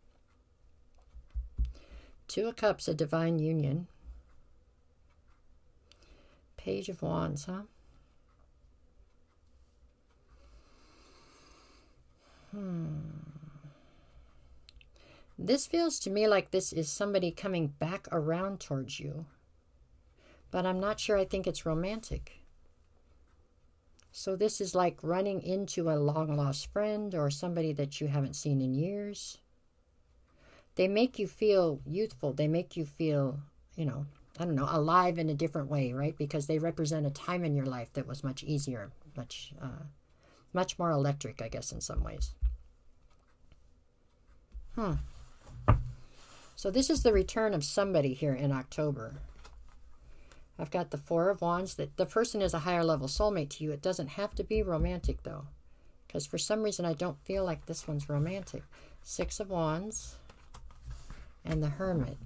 Two of Cups, a divine union. Page of Wands, huh? This feels to me like this is somebody coming back around towards you. But I'm not sure I think it's romantic. So this is like running into a long-lost friend or somebody that you haven't seen in years. They make you feel youthful. They make you feel, you know, I don't know, alive in a different way, right? Because they represent a time in your life that was much easier, much more electric, I guess, in some ways. So this is the return of somebody here in October. I've got the Four of Wands. That the person is a higher level soulmate to you. It doesn't have to be romantic, though, because for some reason I don't feel like this one's romantic. Six of Wands and the Hermit.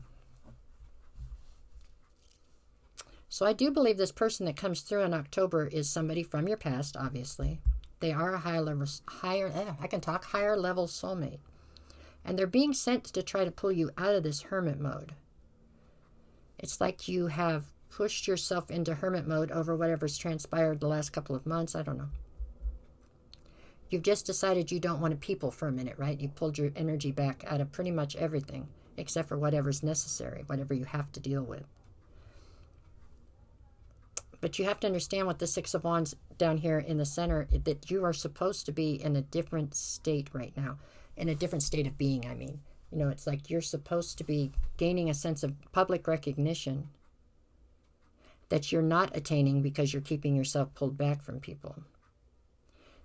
So I do believe this person that comes through in October is somebody from your past, obviously. They are a higher level soulmate. And they're being sent to try to pull you out of this hermit mode. It's like you have pushed yourself into hermit mode over whatever's transpired the last couple of months. I don't know. You've just decided you don't want to people for a minute, right? You pulled your energy back out of pretty much everything, except for whatever's necessary, whatever you have to deal with. But you have to understand with the Six of Wands down here in the center, that you are supposed to be in a different state right now. In a different state of being, I mean. You know, it's like you're supposed to be gaining a sense of public recognition that you're not attaining because you're keeping yourself pulled back from people.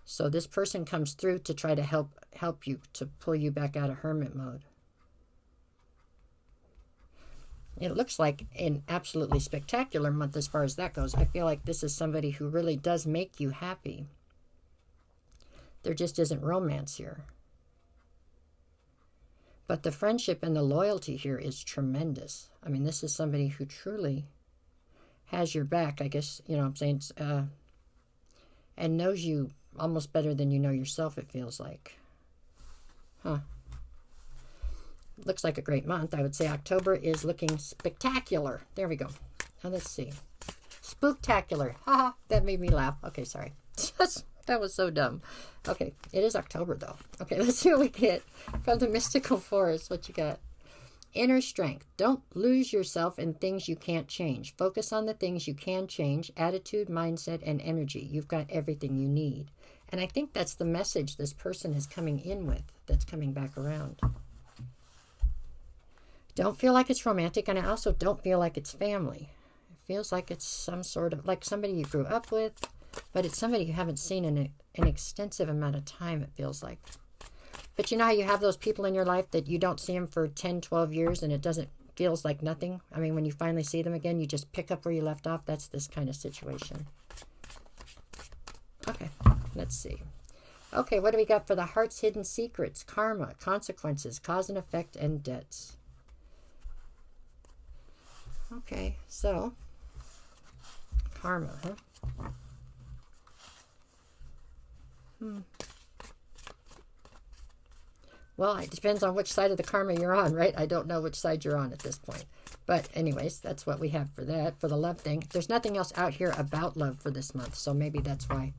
So this person comes through to try to help you, to pull you back out of hermit mode. It looks like an absolutely spectacular month as far as that goes. I feel like this is somebody who really does make you happy. There just isn't romance here. But the friendship and the loyalty here is tremendous. I mean, this is somebody who truly has your back, I guess, you know what I'm saying, and knows you almost better than you know yourself, it feels like. Looks like a great month. I would say October is looking spectacular. There we go. Now let's see. Spooktacular. Haha, that made me laugh. Okay, sorry. That was so dumb. Okay, it is October though. Okay, let's see what we get from the mystical forest. What you got? Inner strength. Don't lose yourself in things you can't change. Focus on the things you can change. Attitude, mindset, and energy. You've got everything you need. And I think that's the message this person is coming in with, that's coming back around. Don't feel like it's romantic, and I also don't feel like it's family. It feels like it's some sort of, like somebody you grew up with, but it's somebody you haven't seen in an extensive amount of time, it feels like. But you know how you have those people in your life that you don't see them for 10, 12 years and it feels like nothing? I mean, when you finally see them again, you just pick up where you left off. That's this kind of situation. Okay, let's see. Okay, what do we got for the heart's hidden secrets? Karma, consequences, cause and effect, and debts. Okay, so karma, huh? Well, it depends on which side of the karma you're on, right? I don't know which side you're on at this point. But anyways, that's what we have for that, for the love thing. There's nothing else out here about love for this month, so maybe that's why.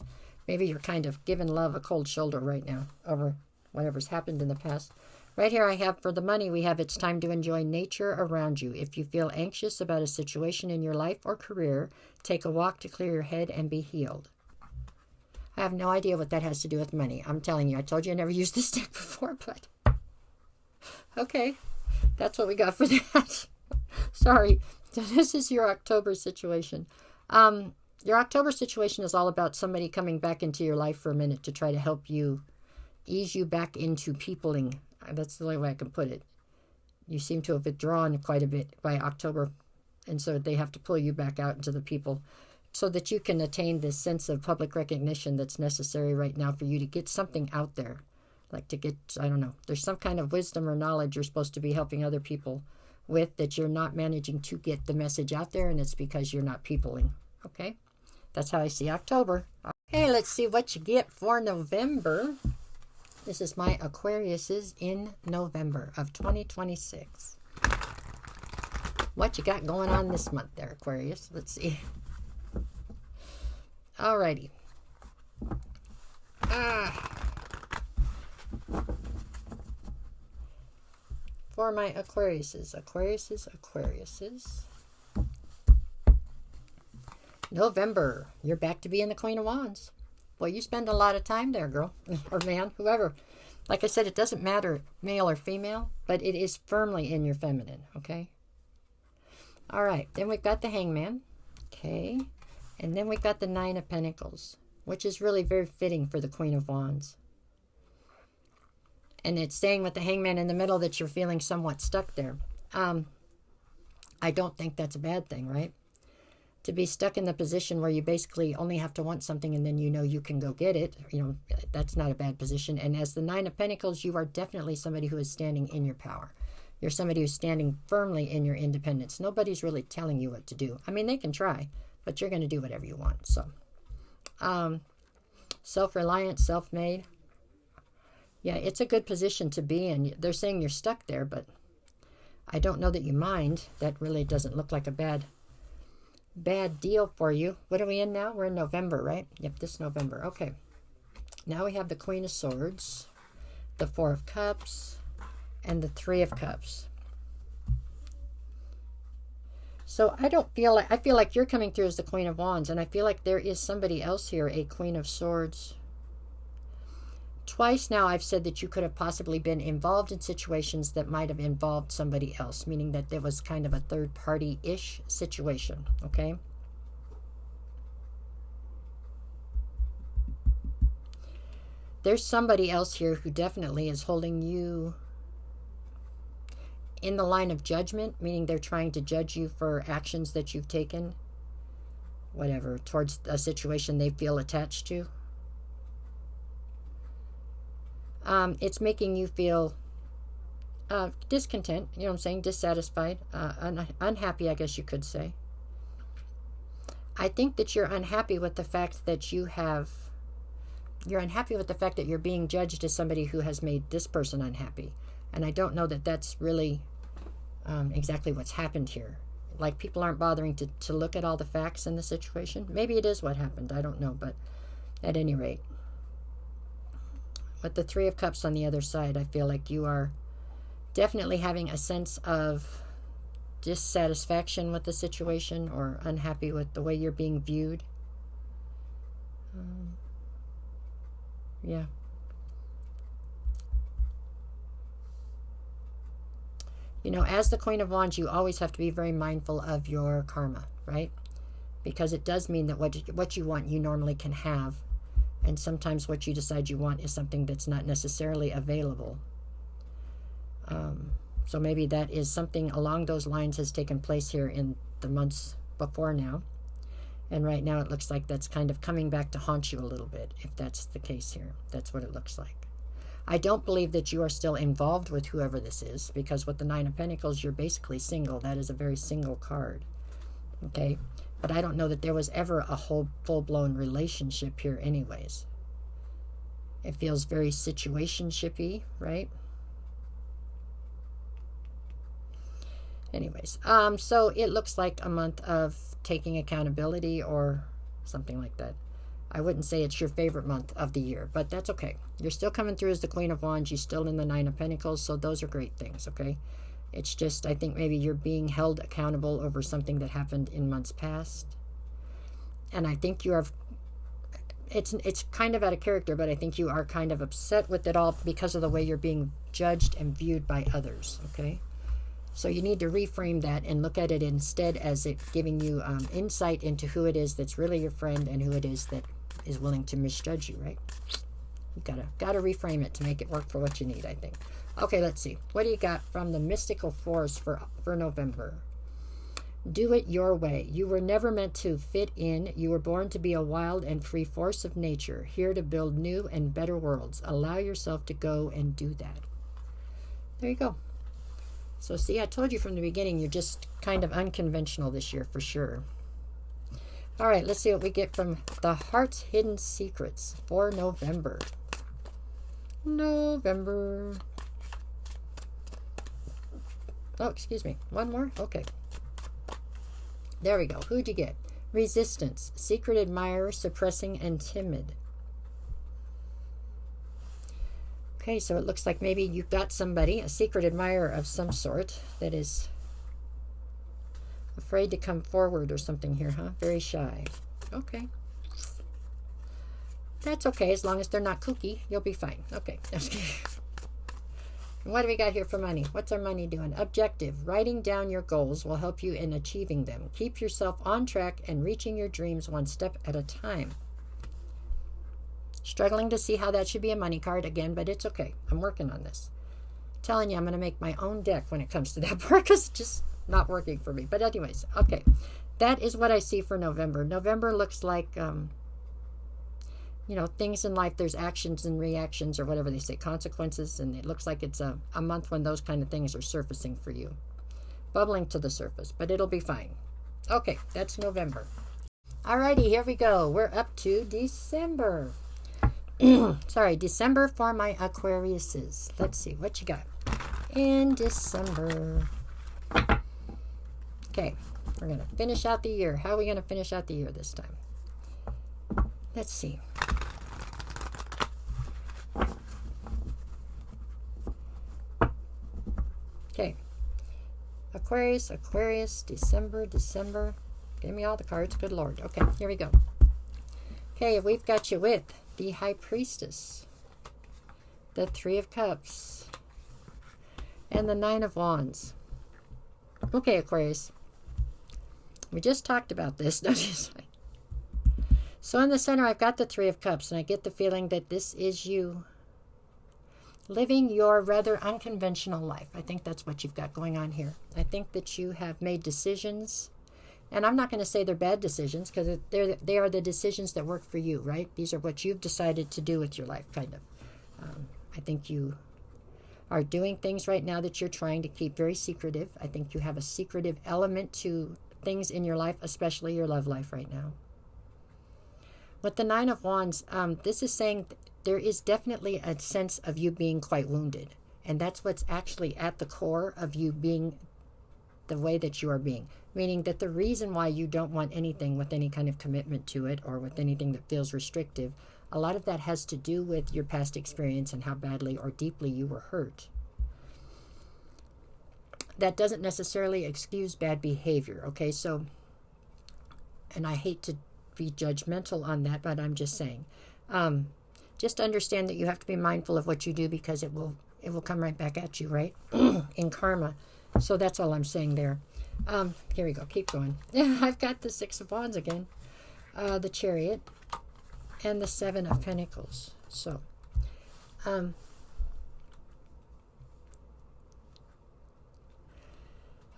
Maybe you're kind of giving love a cold shoulder right now over whatever's happened in the past. Right here I have for the money, we have it's time to enjoy nature around you. If you feel anxious about a situation in your life or career, take a walk to clear your head and be healed. I have no idea what that has to do with money. I'm telling you, I told you I never used this deck before, but okay, that's what we got for that. Sorry. So this is your October situation. Your October situation is all about somebody coming back into your life for a minute to try to help you, ease you back into peopling. That's the only way I can put it. You seem to have withdrawn quite a bit by October, and so they have to pull you back out into the people so that you can attain this sense of public recognition that's necessary right now for you to get something out there. Like to get, I don't know, there's some kind of wisdom or knowledge you're supposed to be helping other people with that you're not managing to get the message out there, and it's because you're not peopling. Okay? That's how I see October. Okay, let's see what you get for November. This is my Aquariuses in November of 2026. What you got going on this month there, Aquarius? Let's see. Alrighty. For my Aquariuses. November. You're back to being the Queen of Wands. Well, you spend a lot of time there, girl, or man, whoever. Like I said, it doesn't matter male or female, but it is firmly in your feminine, okay? All right, then we've got the Hangman, okay? And then we've got the Nine of Pentacles, which is really very fitting for the Queen of Wands. And it's saying with the Hangman in the middle that you're feeling somewhat stuck there. I don't think that's a bad thing, right? To be stuck in the position where you basically only have to want something and then you know you can go get it, you know, that's not a bad position. And as the Nine of Pentacles, you are definitely somebody who is standing in your power. You're somebody who's standing firmly in your independence. Nobody's really telling you what to do. I mean, they can try, but you're going to do whatever you want. So, self-reliant, self-made. Yeah, it's a good position to be in. They're saying you're stuck there, but I don't know that you mind. That really doesn't look like a bad deal for you. What are we in now? We're in November, right? Yep, this November. Okay. Now we have the Queen of Swords, the Four of Cups, and the Three of Cups. So I feel like you're coming through as the Queen of Wands, and I feel like there is somebody else here, a Queen of Swords. Twice now I've said that you could have possibly been involved in situations that might have involved somebody else, meaning that there was kind of a third party-ish situation, okay? There's somebody else here who definitely is holding you in the line of judgment, meaning they're trying to judge you for actions that you've taken, whatever, towards a situation they feel attached to. It's making you feel discontent, you know what I'm saying, dissatisfied, unhappy, I guess you could say. I think that you're unhappy with the fact that you're unhappy with the fact that you're being judged as somebody who has made this person unhappy. And I don't know that that's really exactly what's happened here. Like, people aren't bothering to look at all the facts in the situation. Maybe it is what happened, I don't know, but at any rate. With the Three of Cups on the other side, I feel like you are definitely having a sense of dissatisfaction with the situation, or unhappy with the way you're being viewed. Yeah. You know, as the Queen of Wands, you always have to be very mindful of your karma, right? Because it does mean that what you want, you normally can have. And sometimes what you decide you want is something that's not necessarily available. So maybe that is something along those lines has taken place here in the months before now. And right now it looks like that's kind of coming back to haunt you a little bit, if that's the case here. That's what it looks like. I don't believe that you are still involved with whoever this is, because with the Nine of Pentacles, you're basically single. That is a very single card. Okay? But I don't know that there was ever a whole full-blown relationship here anyways. It feels very situationshipy, right? Anyways, so it looks like a month of taking accountability or something like that. I wouldn't say it's your favorite month of the year, but that's okay. You're still coming through as the Queen of Wands. You're still in the Nine of Pentacles, so those are great things, okay? It's just, I think maybe you're being held accountable over something that happened in months past. And I think you are, it's kind of out of character, but I think you are kind of upset with it all because of the way you're being judged and viewed by others, okay? So you need to reframe that and look at it instead as it giving you insight into who it is that's really your friend and who it is that is willing to misjudge you, right? You gotta reframe it to make it work for what you need, I think. Okay, let's see. What do you got from the mystical force for November? Do it your way. You were never meant to fit in. You were born to be a wild and free force of nature, here to build new and better worlds. Allow yourself to go and do that. There you go. So see, I told you from the beginning, you're just kind of unconventional this year for sure. All right, let's see what we get from the Heart's Hidden Secrets for November. November. Oh, excuse me. One more? Okay. There we go. Who'd you get? Resistance, secret admirer, suppressing, and timid. Okay, so it looks like maybe you've got somebody, a secret admirer of some sort, that is afraid to come forward or something here, huh? Very shy. Okay. That's okay, as long as they're not kooky, you'll be fine. Okay. What do we got here for money? What's our money doing? Objective. Writing down your goals will help you in achieving them. Keep yourself on track and reaching your dreams one step at a time. Struggling to see how that should be a money card again, but it's okay. I'm working on this. Telling you, I'm going to make my own deck when it comes to that part because it's just not working for me. But anyways, okay. That is what I see for November. November looks like, things in life. There's actions and reactions, or whatever they say, consequences. And it looks like it's a month when those kind of things are surfacing for you. Bubbling to the surface, but it'll be fine. Okay, that's November. Alrighty, here we go. We're up to December. Sorry, December for my Aquariuses. Let's see, what you got in December? Okay, we're going to finish out the year. How are we going to finish out the year this time? Let's see. Okay, Aquarius, December. Give me all the cards, good Lord. Okay, here we go. Okay, we've got you with the High Priestess, the Three of Cups, and the Nine of Wands. Okay, Aquarius. We just talked about this. So in the center, I've got the Three of Cups, and I get the feeling that this is you living your rather unconventional life. I think that's what you've got going on here. I think that you have made decisions. And I'm not going to say they're bad decisions, because they are the decisions that work for you, right? These are what you've decided to do with your life, kind of. I think you are doing things right now that you're trying to keep very secretive. I think you have a secretive element to things in your life, especially your love life right now. With the Nine of Wands, this is saying there is definitely a sense of you being quite wounded. And that's what's actually at the core of you being the way that you are being. Meaning that the reason why you don't want anything with any kind of commitment to it, or with anything that feels restrictive, a lot of that has to do with your past experience and how badly or deeply you were hurt. That doesn't necessarily excuse bad behavior, okay? So, and I hate to be judgmental on that, but I'm just saying. Just understand that you have to be mindful of what you do, because it will come right back at you, right? In karma. So that's all I'm saying there. Here we go. Keep going. I've got the Six of Wands again, the Chariot, and the Seven of Pentacles. So,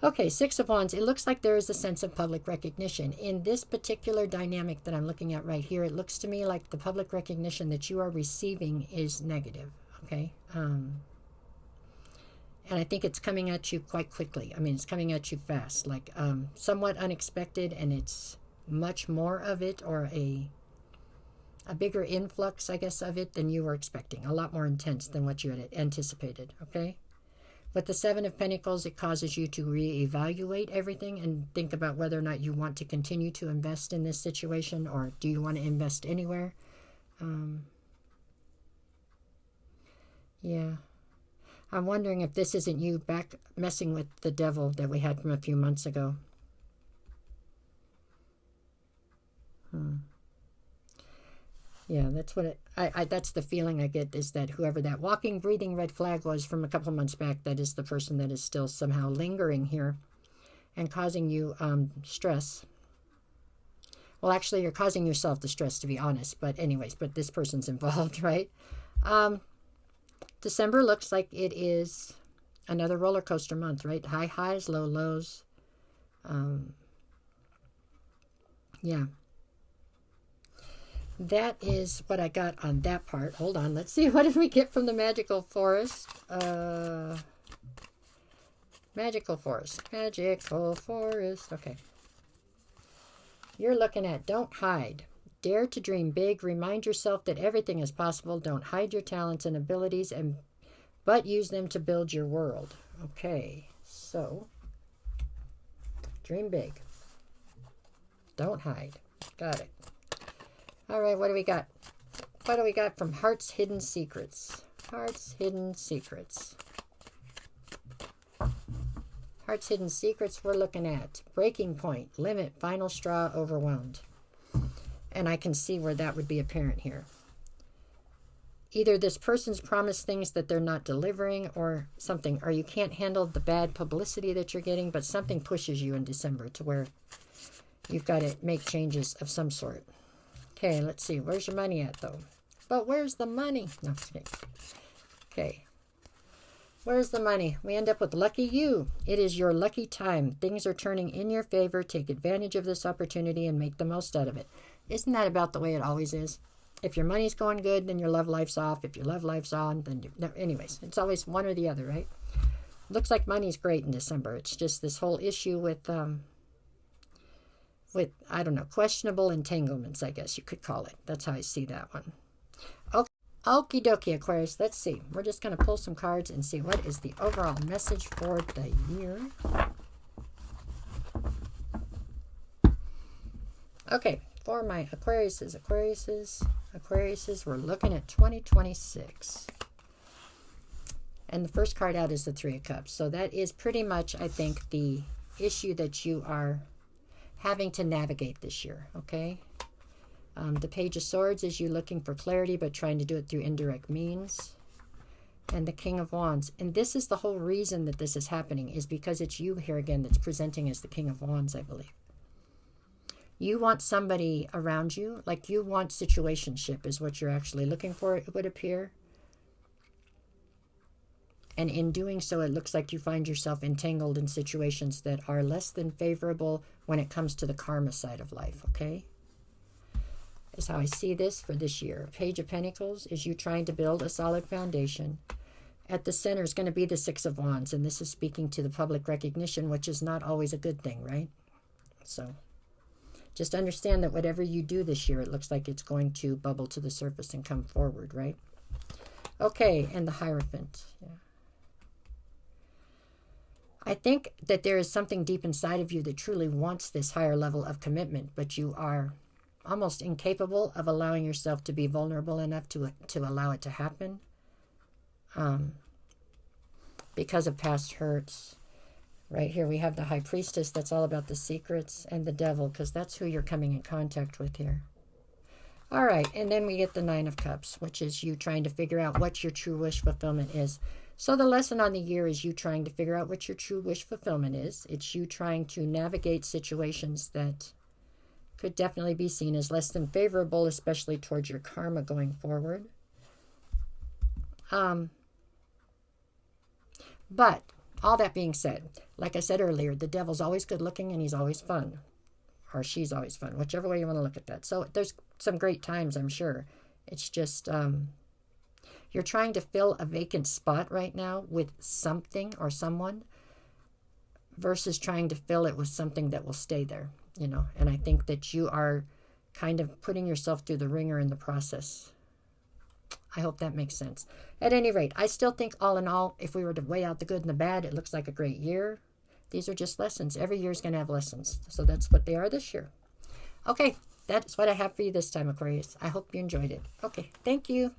okay, Six of Wands. It looks like there is a sense of public recognition. In this particular dynamic that I'm looking at right here, it looks to me like the public recognition that you are receiving is negative, okay? And I think it's coming at you quite quickly. I mean, it's coming at you fast, like somewhat unexpected, and it's much more of it, or a bigger influx, I guess, of it than you were expecting. A lot more intense than what you had anticipated, okay? With the Seven of Pentacles, it causes you to reevaluate everything and think about whether or not you want to continue to invest in this situation, or do you want to invest anywhere? Yeah. I'm wondering if this isn't you back messing with the devil that we had from a few months ago. Yeah, that's what that's the feeling I get, is that whoever that walking, breathing red flag was from a couple of months back, that is the person that is still somehow lingering here and causing you stress. Well, actually, you're causing yourself the stress, to be honest. But anyways, but this person's involved, right? December looks like it is another roller coaster month, right? High highs, low lows. Yeah. That is what I got on that part. Hold on. Let's see. What did we get from the magical forest? Magical forest. Magical forest. Okay. You're looking at don't hide. Dare to dream big. Remind yourself that everything is possible. Don't hide your talents and abilities, but use them to build your world. Okay, so dream big. Don't hide. Got it. All right, what do we got? What do we got from Heart's Hidden Secrets? Heart's Hidden Secrets. Heart's Hidden Secrets, we're looking at breaking point, limit, final straw, overwhelmed. And I can see where that would be apparent here. either this person's promised things that they're not delivering or something, or you can't handle the bad publicity that you're getting, but something pushes you in December to where you've got to make changes of some sort. Okay, let's see. Where's your money at, though? But where's the money? No, I'm just kidding. Okay. Where's the money? We end up with lucky you. It is your lucky time. Things are turning in your favor. Take advantage of this opportunity and make the most out of it. Isn't that about the way it always is? If your money's going good, then your love life's off. If your love life's on, then no, anyways, it's always one or the other, right? Looks like money's great in December. It's just this whole issue with I don't know, questionable entanglements, I guess you could call it. That's how I see that one. Okay. Okie dokie, Aquarius. Let's see. We're just going to pull some cards and see what is the overall message for the year. Okay. For my Aquariuses, we're looking at 2026. And the first card out is the Three of Cups. So that is pretty much, I think, the issue that you are having to navigate this year, okay? The Page of Swords is you looking for clarity, but trying to do it through indirect means. And the King of Wands. And this is the whole reason that this is happening, is because it's you here again that's presenting as the King of Wands, I believe. You want somebody around you, like you want situationship is what you're actually looking for, it would appear. And in doing so, it looks like you find yourself entangled in situations that are less than favorable when it comes to the karma side of life, okay? Is how I see this for this year. Page of Pentacles is you trying to build a solid foundation. At the center is going to be the Six of Wands, and this is speaking to the public recognition, which is not always a good thing, right? So just understand that whatever you do this year, it looks like it's going to bubble to the surface and come forward, right? Okay, and the Hierophant. Yeah. I think that there is something deep inside of you that truly wants this higher level of commitment, but you are almost incapable of allowing yourself to be vulnerable enough to allow it to happen because of past hurts. Right here we have the High Priestess. That's all about the secrets, and the Devil, because that's who you're coming in contact with here. All right, and then we get the Nine of Cups, which is you trying to figure out what your true wish fulfillment is. So the lesson on the year is you trying to figure out what your true wish fulfillment is. It's you trying to navigate situations that could definitely be seen as less than favorable, especially towards your karma going forward. But all that being said, like I said earlier, the Devil's always good looking and he's always fun. Or she's always fun, whichever way you want to look at that. So there's some great times, I'm sure. It's just you're trying to fill a vacant spot right now with something or someone versus trying to fill it with something that will stay there, you know. And I think that you are kind of putting yourself through the ringer in the process. I hope that makes sense. At any rate, I still think all in all, if we were to weigh out the good and the bad, it looks like a great year. These are just lessons. Every year is going to have lessons. So that's what they are this year. Okay, that's what I have for you this time, Aquarius. I hope you enjoyed it. Okay, thank you.